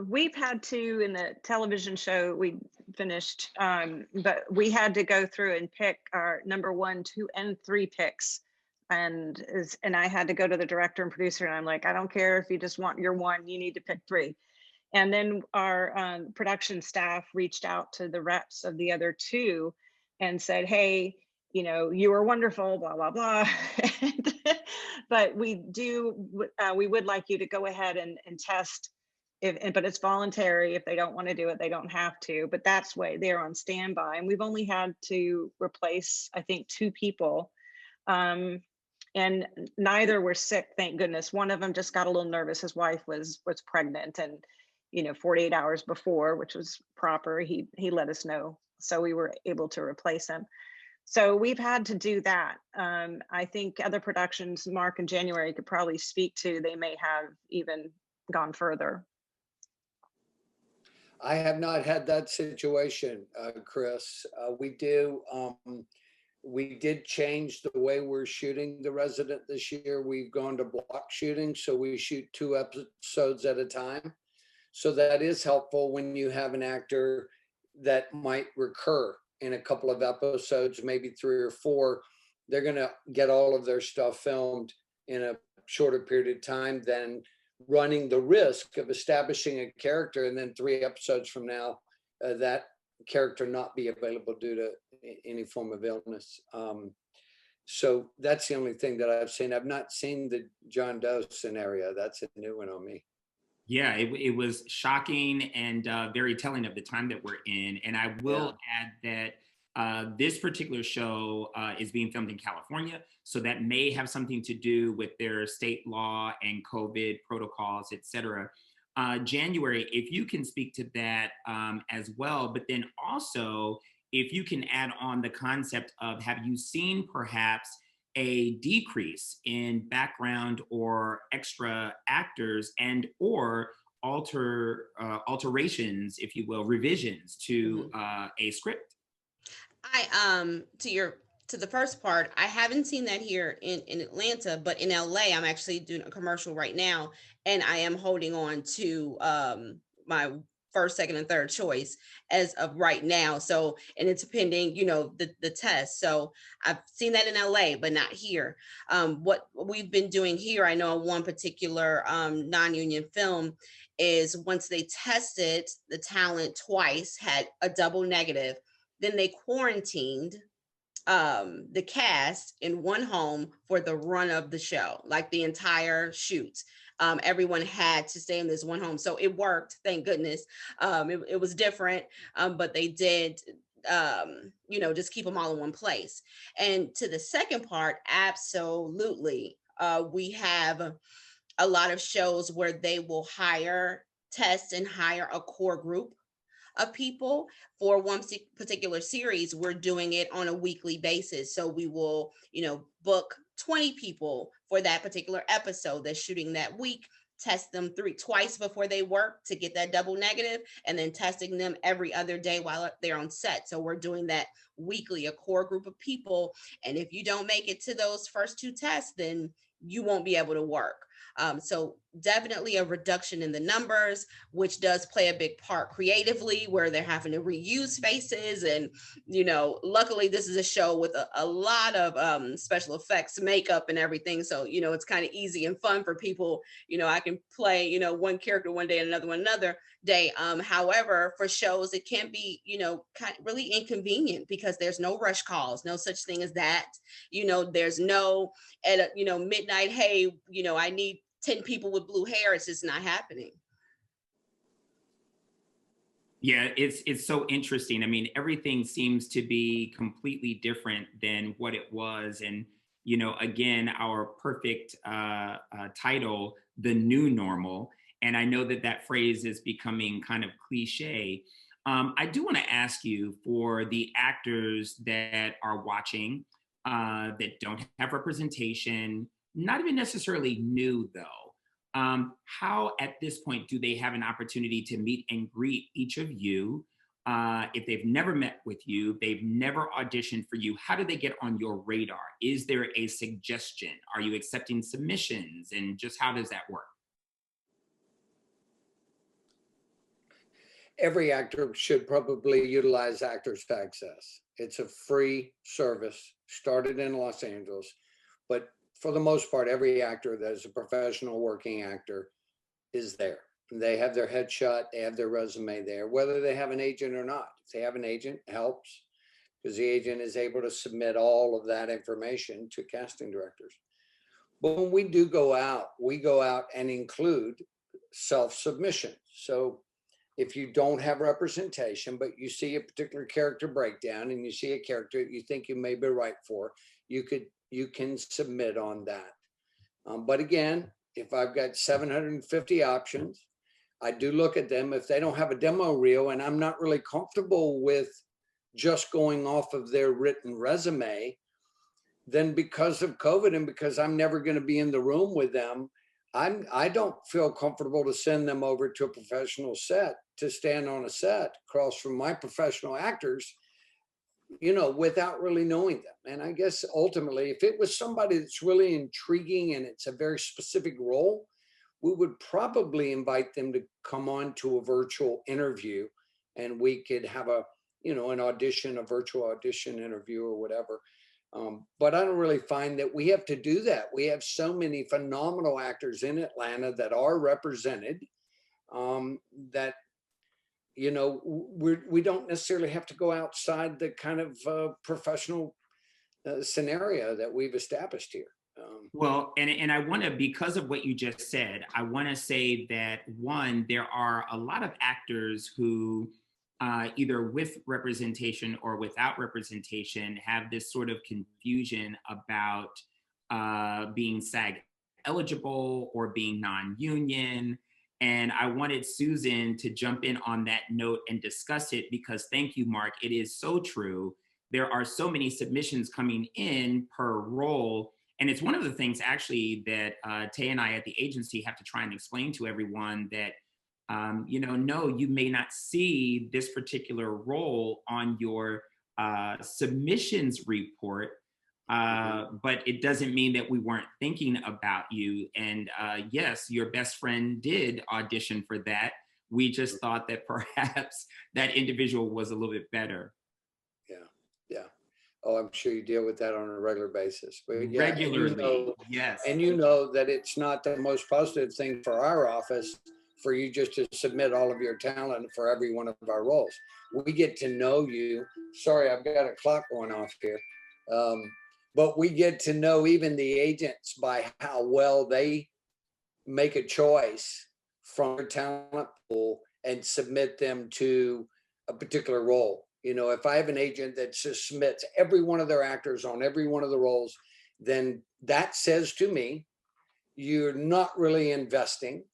We've had to, in the television show we finished, but we had to go through and pick our number 1, 2, and 3 picks. And I had to go to the director and producer, and I'm like, I don't care if you just want your 1, you need to pick 3. And then our production staff reached out to the reps of the other 2 and said, hey, you were wonderful, blah, blah, blah. But we would like you to go ahead and test, but it's voluntary. If they don't want to do it, they don't have to, but that's why they're on standby. And we've only had to replace, I think, 2 people. And neither were sick, thank goodness. One of them just got a little nervous. His wife was pregnant, and 48 hours before, which was proper, he let us know. So we were able to replace him. So we've had to do that. I think other productions, Mark and January could probably speak to, they may have even gone further. I have not had that situation, Chris. We did change the way we're shooting The Resident this year. We've gone to block shooting, so we shoot 2 episodes at a time. So that is helpful when you have an actor that might recur in a couple of episodes, maybe 3 or 4. They're going to get all of their stuff filmed in a shorter period of time than running the risk of establishing a character and then 3 episodes from now, that character not be available due to any form of illness. So that's the only thing that I've seen. I've not seen the John Doe scenario. That's a new one on me. Yeah, it was shocking and very telling of the time that we're in. And I will add that this particular show is being filmed in California. So that may have something to do with their state law and COVID protocols, et cetera. January, if you can speak to that as well, but then also if you can add on the concept of, have you seen perhaps a decrease in background or extra actors and or alterations, if you will, revisions to a script? To the first part, I haven't seen that here in Atlanta, but in LA, I'm actually doing a commercial right now, and I am holding on to my first, second, and third choice as of right now. So, and it's pending, the test. So I've seen that in LA, but not here. What we've been doing here, I know one particular non-union film is once they tested the talent twice, had a double negative, then they quarantined the cast in one home for the run of the show, like the entire shoot. Everyone had to stay in this one home. So it worked, thank goodness. It was different, but they did, just keep them all in one place. And to the second part, absolutely. We have a lot of shows where they will test and hire a core group of people. For one particular series, we're doing it on a weekly basis. So we will, book 20 people for that particular episode that's shooting that week, test them twice before they work to get that double negative, and then testing them every other day while they're on set. So we're doing that weekly, a core group of people. And if you don't make it to those first 2 tests, then you won't be able to work. So definitely a reduction in the numbers, which does play a big part creatively, where they're having to reuse faces. And, luckily this is a show with a lot of special effects, makeup and everything. So, it's kind of easy and fun for people. I can play, one character one day and another one another day. However, for shows, it can be, kind of really inconvenient because because there's no rush calls, no such thing as that. There's no at midnight, hey, I need 10 people with blue hair. It's just not happening. Yeah, it's so interesting. I mean, everything seems to be completely different than what it was. And, again, our perfect title, The New Normal. And I know that phrase is becoming kind of cliche. I do want to ask you, for the actors that are watching that don't have representation, not even necessarily new though, how at this point do they have an opportunity to meet and greet each of you? If they've never met with you, they've never auditioned for you, how do they get on your radar? Is there a suggestion? Are you accepting submissions? And just how does that work? Every actor should probably utilize Actors Access. It's a free service, started in Los Angeles, but for the most part, every actor that is a professional working actor is there. They have their headshot, they have their resume there, whether they have an agent or not. If they have an agent, it helps, because the agent is able to submit all of that information to casting directors. But when we do go out, we go out and include self-submission. So if you don't have representation, but you see a particular character breakdown and you see a character that you think you may be right for, you can submit on that. But again, if I've got 750 options, I do look at them. If they don't have a demo reel and I'm not really comfortable with just going off of their written resume, then because of COVID and because I'm never going to be in the room with them, I don't feel comfortable to send them over to a professional set to stand on a set across from my professional actors, without really knowing them. And I guess ultimately, if it was somebody that's really intriguing and it's a very specific role, we would probably invite them to come on to a virtual interview, and we could have an audition, a virtual audition interview or whatever. But I don't really find that we have to do that. We have so many phenomenal actors in Atlanta that are represented, that we don't necessarily have to go outside the kind of professional scenario that we've established here. Well, and I want to, because of what you just said, I want to say that, one, there are a lot of actors who either with representation or without representation have this sort of confusion about being SAG eligible or being non-union. And I wanted Susan to jump in on that note and discuss it, because thank you, Mark. It is so true. There are so many submissions coming in per role. And it's one of the things actually that Tay and I at the agency have to try and explain to everyone that, no, you may not see this particular role on your submissions report, but it doesn't mean that we weren't thinking about you. And yes, your best friend did audition for that. We just thought that perhaps that individual was a little bit better. Yeah. Oh, I'm sure you deal with that on a regular basis. But yeah, regularly, yes. And that it's not the most positive thing for our office for you just to submit all of your talent for every one of our roles. We get to know you. Sorry, I've got a clock going off here. But we get to know even the agents by how well they make a choice from their talent pool and submit them to a particular role. If I have an agent that just submits every one of their actors on every one of the roles, then that says to me, you're not really investing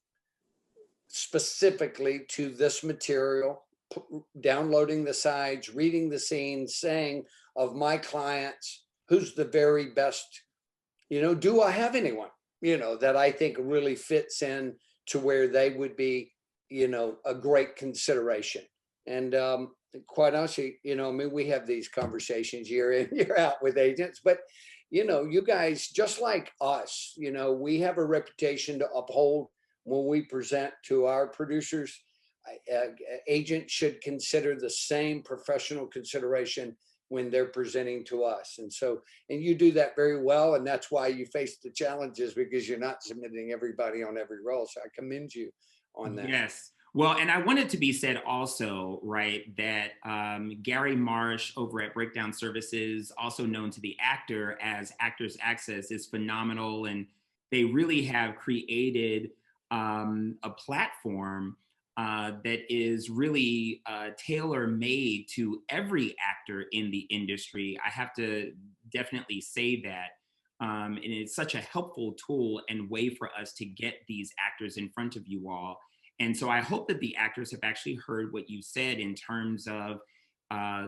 specifically to this material, downloading the sides, reading the scenes, saying of my clients, who's the very best, do I have anyone, that I think really fits in to where they would be, a great consideration. And quite honestly, we have these conversations year in, year out with agents, but, you guys, just like us, we have a reputation to uphold when we present to our producers. Agents should consider the same professional consideration when they're presenting to us. And you do that very well. And that's why you face the challenges, because you're not submitting everybody on every role. So I commend you on that. Yes. Well, and I want it to be said also, right, that Gary Marsh over at Breakdown Services, also known to the actor as Actors Access, is phenomenal. And they really have created a platform that is really tailor-made to every actor in the industry. I have to definitely say that. And it's such a helpful tool and way for us to get these actors in front of you all. And so I hope that the actors have actually heard what you said in terms of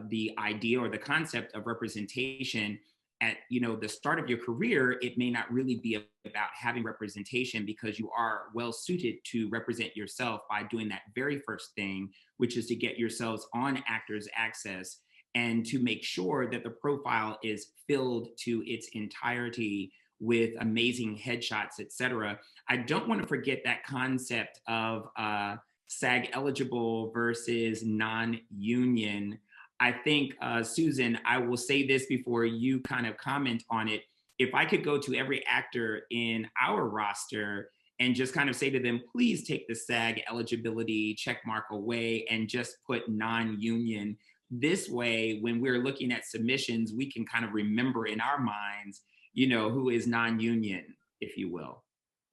the idea or the concept of representation. At the start of your career, it may not really be about having representation, because you are well suited to represent yourself by doing that very first thing, which is to get yourselves on Actors Access and to make sure that the profile is filled to its entirety with amazing headshots, et cetera. I don't want to forget that concept of SAG eligible versus non-union. I think, Susan, I will say this before you kind of comment on it. If I could go to every actor in our roster and just kind of say to them, please take the SAG eligibility check mark away and just put non-union. This way, when we're looking at submissions, we can kind of remember in our minds, who is non-union, if you will.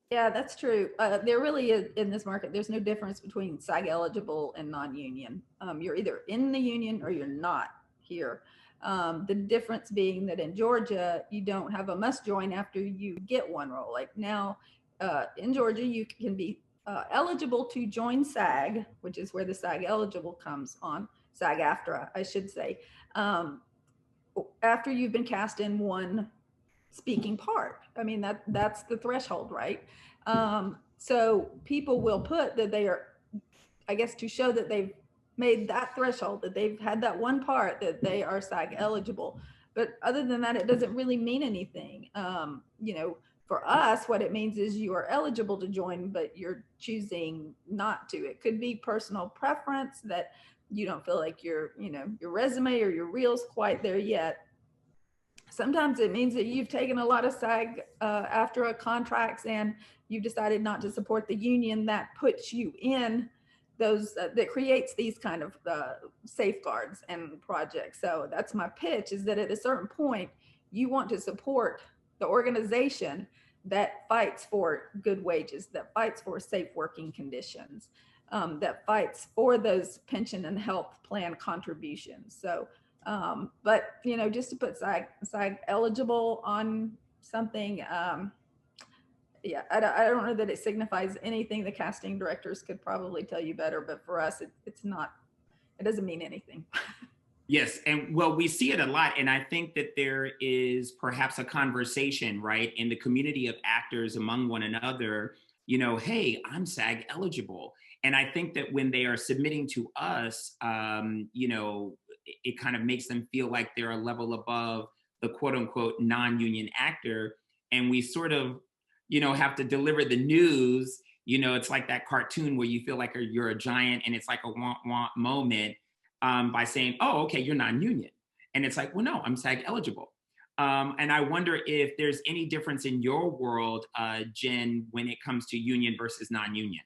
Yeah, that's true. There really is, in this market, there's no difference between SAG eligible and non-union. You're either in the union or you're not here. The difference being that in Georgia, you don't have a must join after you get one role. Like now in Georgia, you can be eligible to join SAG, which is where the SAG eligible comes on, SAG-AFTA, I should say, after you've been cast in one speaking part. I mean, that's the threshold, right? So people will put that they are, I guess, to show that they've made that threshold, that they've had that one part, that they are SAG eligible. But other than that, it doesn't really mean anything. For us, what it means is you are eligible to join, but you're choosing not to. It could be personal preference that you don't feel like your resume or your reel's quite there yet. Sometimes it means that you've taken a lot of SAG-AFTA contracts and you've decided not to support the union. That puts you in those, that creates these kind of safeguards and projects. So that's my pitch, is that at a certain point, you want to support the organization that fights for good wages, that fights for safe working conditions, that fights for those pension and health plan contributions. So but just to put SAG eligible on something, yeah, I don't know that it signifies anything. The casting directors could probably tell you better, but for us, it doesn't mean anything. Yes, and well, we see it a lot, and I think that there is perhaps a conversation, right, in the community of actors among one another, hey, I'm SAG eligible. And I think that when they are submitting to us, it kind of makes them feel like they're a level above the quote unquote non-union actor. And we sort of, have to deliver the news. It's like that cartoon where you feel like you're a giant and it's like a want moment by saying, oh, okay, you're non-union. And it's like, well, no, I'm SAG eligible. And I wonder if there's any difference in your world, Jen, when it comes to union versus non-union.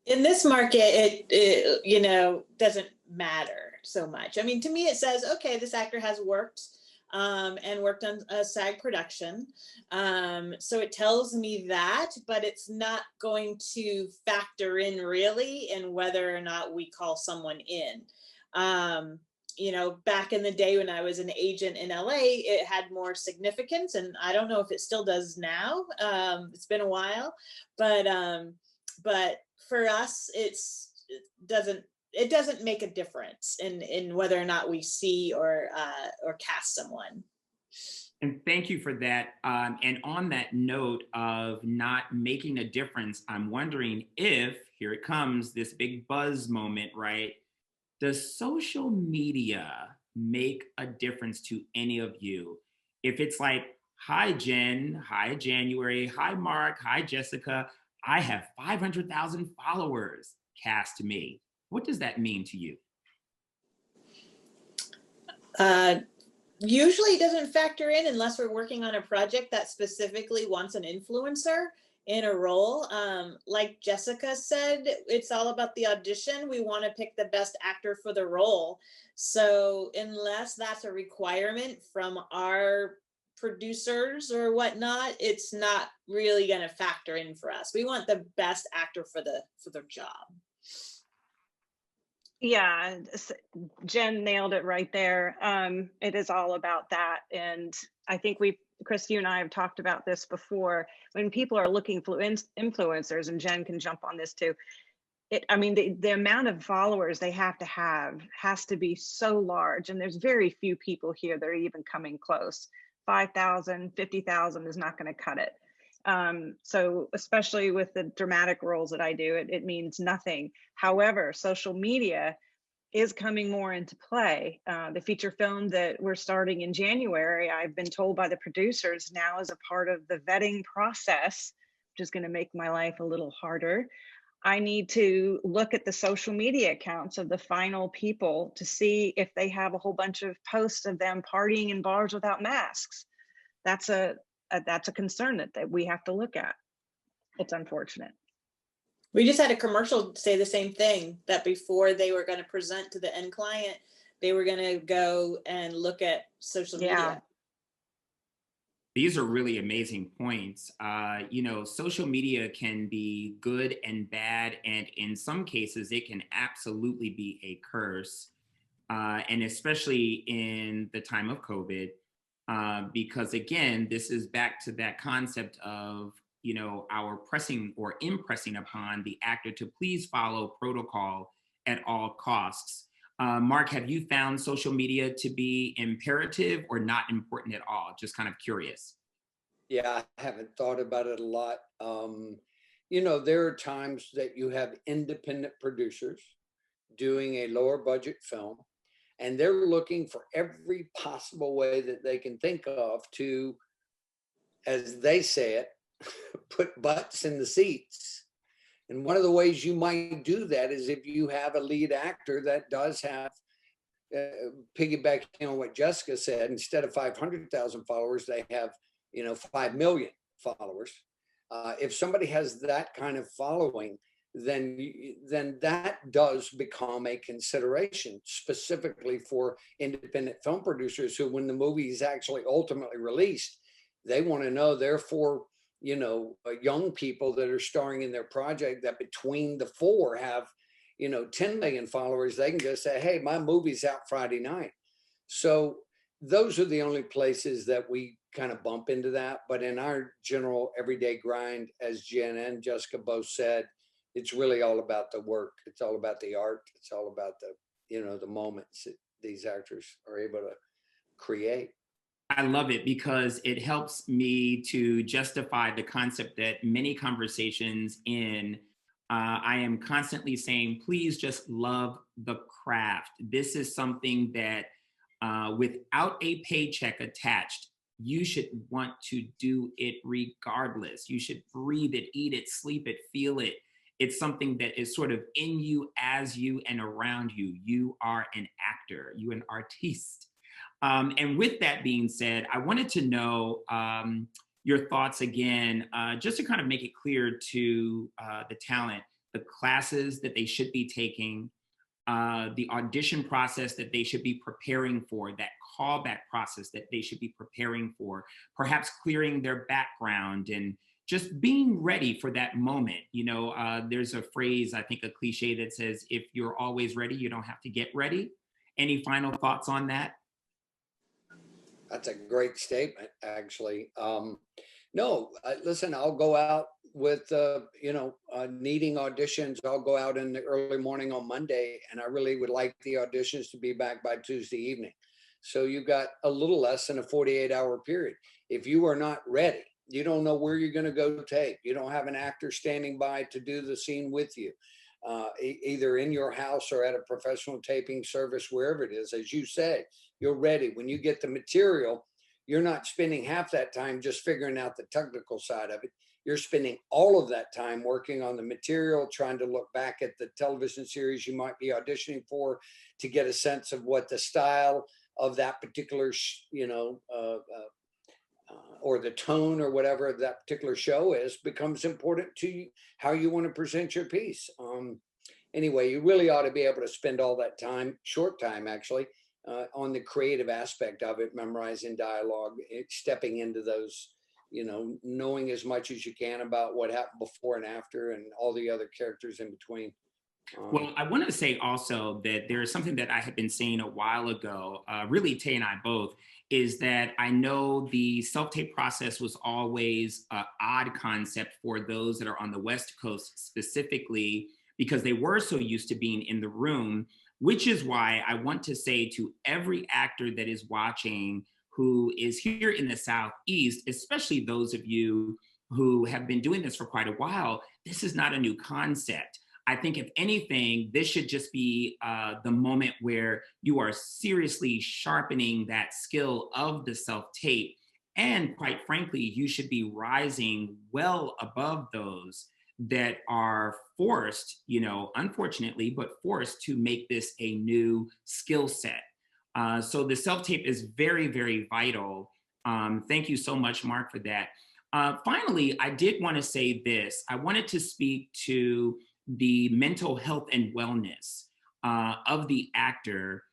In this market, it doesn't matter so much. I mean, to me, it says, okay, this actor has worked and worked on a SAG production. So it tells me that, but it's not going to factor in really in whether or not we call someone in. Back in the day when I was an agent in LA, it had more significance, and I don't know if it still does now. It's been a while, but for us, it doesn't make a difference in whether or not we see or cast someone. And thank you for that. And on that note of not making a difference, I'm wondering if, here it comes, this big buzz moment, right? Does social media make a difference to any of you? If it's like, hi, Jen, hi, January, hi, Mark, hi, Jessica, I have 500,000 followers, cast me. What does that mean to you? Usually it doesn't factor in unless we're working on a project that specifically wants an influencer. in a role. Like Jessica said, it's all about the audition. We want to pick the best actor for the role. So unless that's a requirement from our producers or whatnot, it's not really going to factor in for us. We want the best actor for the job. Yeah, Jen nailed it right there. It is all about that. And I think Chris, you and I have talked about this before. When people are looking for influencers, and Jen can jump on this too, I mean, the amount of followers they have has to be so large. And there's very few people here that are even coming close. 5,000, 50,000 is not going to cut it. So especially with the dramatic roles that I do, it means nothing. However, social media is coming more into play. The feature film that we're starting in January, I've been told by the producers now is a part of the vetting process, which is going to make my life a little harder. I need to look at the social media accounts of the final people to see if they have a whole bunch of posts of them partying in bars without masks. That's a concern that we have to look at. It's unfortunate. We just had a commercial say the same thing, that before they were going to present to the end client, they were going to go and look at social media. These are really amazing points. You know, social media can be good and bad, and in some cases, it can absolutely be a curse, and especially in the time of COVID, because again, this is back to that concept of, you know, our pressing or impressing upon the actor to please follow protocol at all costs. Mark, have you found social media to be imperative or not important at all? Just kind of curious. Yeah, I haven't thought about it a lot. You know, there are times that you have independent producers doing a lower budget film, and they're looking for every possible way that they can think of to, as they say it, put butts in the seats. And one of the ways you might do that is if you have a lead actor that does have, piggybacking on what Jessica said, instead of 500,000 followers, they have, you know, 5 million followers. If somebody has that kind of following, then that does become a consideration, specifically for independent film producers who, when the movie is actually ultimately released, they want to know, therefore, you know, young people that are starring in their project, that between the four have, you know, 10 million followers, they can just say, hey, my movie's out Friday night. So those are the only places that we kind of bump into that. But in our general everyday grind, as Jen and Jessica both said, it's really all about the work. It's all about the art. It's all about the, you know, the moments that these actors are able to create. I love it because it helps me to justify the concept that many conversations I am constantly saying, please just love the craft. This is something that without a paycheck attached, you should want to do it regardless. You should breathe it, eat it, sleep it, feel it. It's something that is sort of in you, as you, and around you. You are an actor, you an artiste. And with that being said, I wanted to know your thoughts again, just to kind of make it clear to the talent, the classes that they should be taking, the audition process that they should be preparing for, that callback process that they should be preparing for, perhaps clearing their background and just being ready for that moment. You know, there's a phrase, I think a cliche that says, if you're always ready, you don't have to get ready. Any final thoughts on that? That's a great statement, actually. No, listen, I'll go out with, you know, needing auditions. I'll go out in the early morning on Monday, and I really would like the auditions to be back by Tuesday evening. So you've got a little less than a 48-hour period. If you are not ready, you don't know where you're going to go tape. You don't have an actor standing by to do the scene with you, either in your house or at a professional taping service, wherever it is. As you say, you're ready. When you get the material, you're not spending half that time just figuring out the technical side of it. You're spending all of that time working on the material, trying to look back at the television series you might be auditioning for to get a sense of what the style of that particular, you know, or the tone or whatever that particular show is becomes important to how you want to present your piece. Anyway, you really ought to be able to spend all that time, short time actually, on the creative aspect of it, memorizing dialogue, stepping into those, knowing as much as you can about what happened before and after and all the other characters in between. Well, I want to say also that there is something that I had been saying a while ago, really Tay and I both, is that I know the self-tape process was always an odd concept for those that are on the West Coast specifically, because they were so used to being in the room, which is why I want to say to every actor that is watching who is here in the Southeast, especially those of you who have been doing this for quite a while, this is not a new concept. I think if anything, this should just be the moment where you are seriously sharpening that skill of the self-tape. And quite frankly, you should be rising well above those that are forced, unfortunately, but forced to make this a new skill set. So the self-tape is very, very vital. Thank you so much, Mark, for that. Finally, I did want to say this. I wanted to speak to the mental health and wellness of the actor,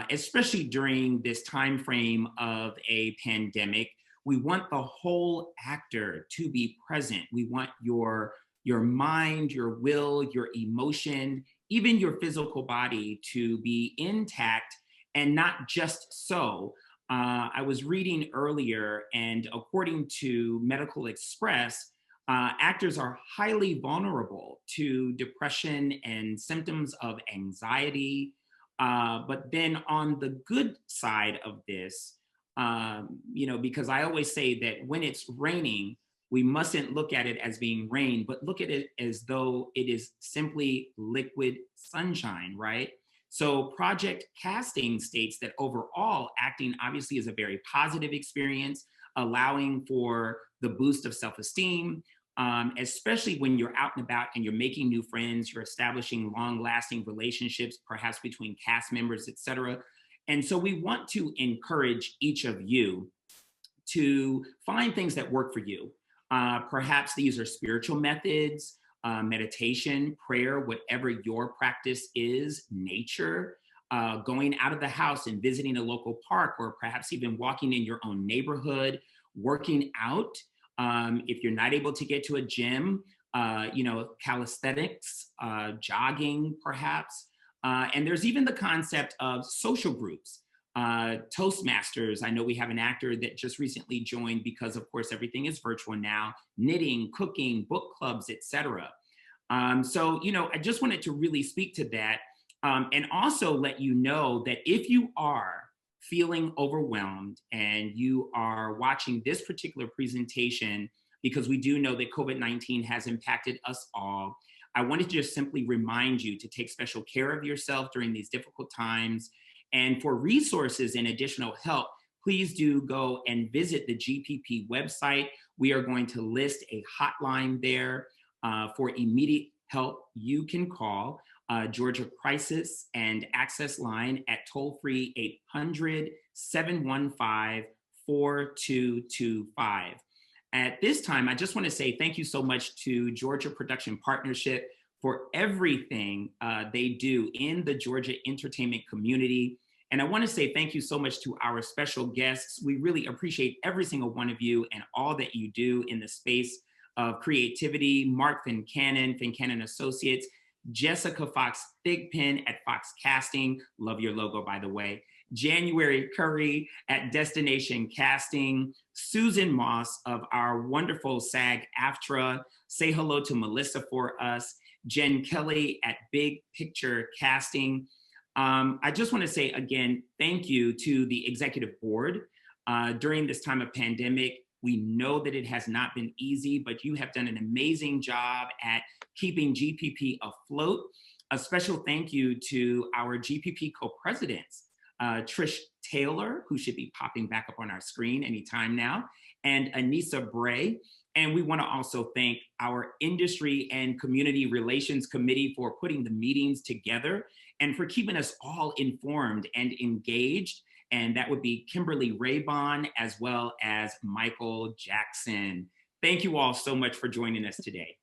especially during this time frame of a pandemic. We want the whole actor to be present. We want your mind, your will, your emotion, even your physical body to be intact, and not just so. I was reading earlier, and according to Medical Express, actors are highly vulnerable to depression and symptoms of anxiety. But then on the good side of this, because I always say that when it's raining, we mustn't look at it as being rain, but look at it as though it is simply liquid sunshine, right? So Project Casting states that overall, acting obviously is a very positive experience, allowing for the boost of self-esteem, especially when you're out and about and you're making new friends, you're establishing long-lasting relationships, perhaps between cast members, et cetera. And so we want to encourage each of you to find things that work for you. Perhaps these are spiritual methods, meditation, prayer, whatever your practice is, nature, going out of the house and visiting a local park, or perhaps even walking in your own neighborhood, working out. If you're not able to get to a gym, calisthenics, jogging perhaps. And there's even the concept of social groups. Toastmasters, I know we have an actor that just recently joined because of course everything is virtual now, knitting, cooking, book clubs, etc. So, I just wanted to really speak to that and also let you know that if you are feeling overwhelmed and you are watching this particular presentation, because we do know that COVID-19 has impacted us all, I wanted to just simply remind you to take special care of yourself during these difficult times. And for resources and additional help, please do go and visit the GPP website. We are going to list a hotline there for immediate help. You can call Georgia Crisis and Access Line at toll-free 800-715-4225. At this time, I just want to say thank you so much to Georgia Production Partnership for everything they do in the Georgia entertainment community. And I want to say thank you so much to our special guests. We really appreciate every single one of you and all that you do in the space of creativity. Mark Fincannon, Fincannon Associates, Jessica Fox Thigpen at Fox Casting, love your logo by the way, January Curry at Destination Casting, Susan Moss of our wonderful SAG-AFTA, say hello to Melissa for us, Jen Kelley at Big Picture Casting. I just want to say again, thank you to the executive board. During this time of pandemic, we know that it has not been easy, but you have done an amazing job at keeping GPP afloat. A special thank you to our GPP co-presidents, Trish Taylor, who should be popping back up on our screen anytime now, and Anissa Bray. And we want to also thank our Industry and Community Relations Committee for putting the meetings together and for keeping us all informed and engaged. and that would be Kimberly Raybon as well as Michael Jackson. Thank you all so much for joining us today.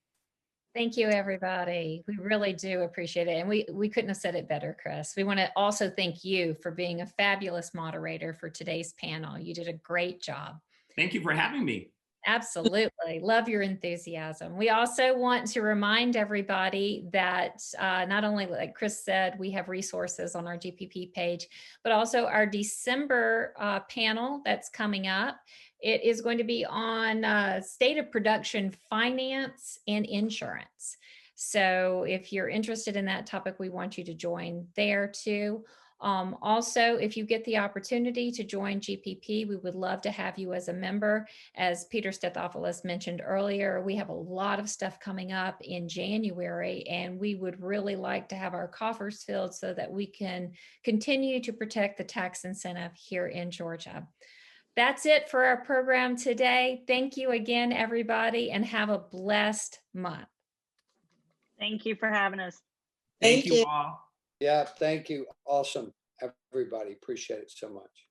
Thank you, everybody. We really do appreciate it. And we couldn't have said it better, Chris. We want to also thank you for being a fabulous moderator for today's panel. You did a great job. Thank you for having me. Absolutely. Love your enthusiasm. We also want to remind everybody that not only, like Chris said, we have resources on our GPP page, but also our December panel that's coming up. It is going to be on state of production finance and insurance. So if you're interested in that topic, we want you to join there too. Also, if you get the opportunity to join GPP, we would love to have you as a member. As Peter Stethophilus mentioned earlier, we have a lot of stuff coming up in January, and we would really like to have our coffers filled so that we can continue to protect the tax incentive here in Georgia. That's it for our program today. Thank you again, everybody, and have a blessed month. Thank you for having us. Thank you all. Yeah, thank you. Awesome, everybody. Appreciate it so much.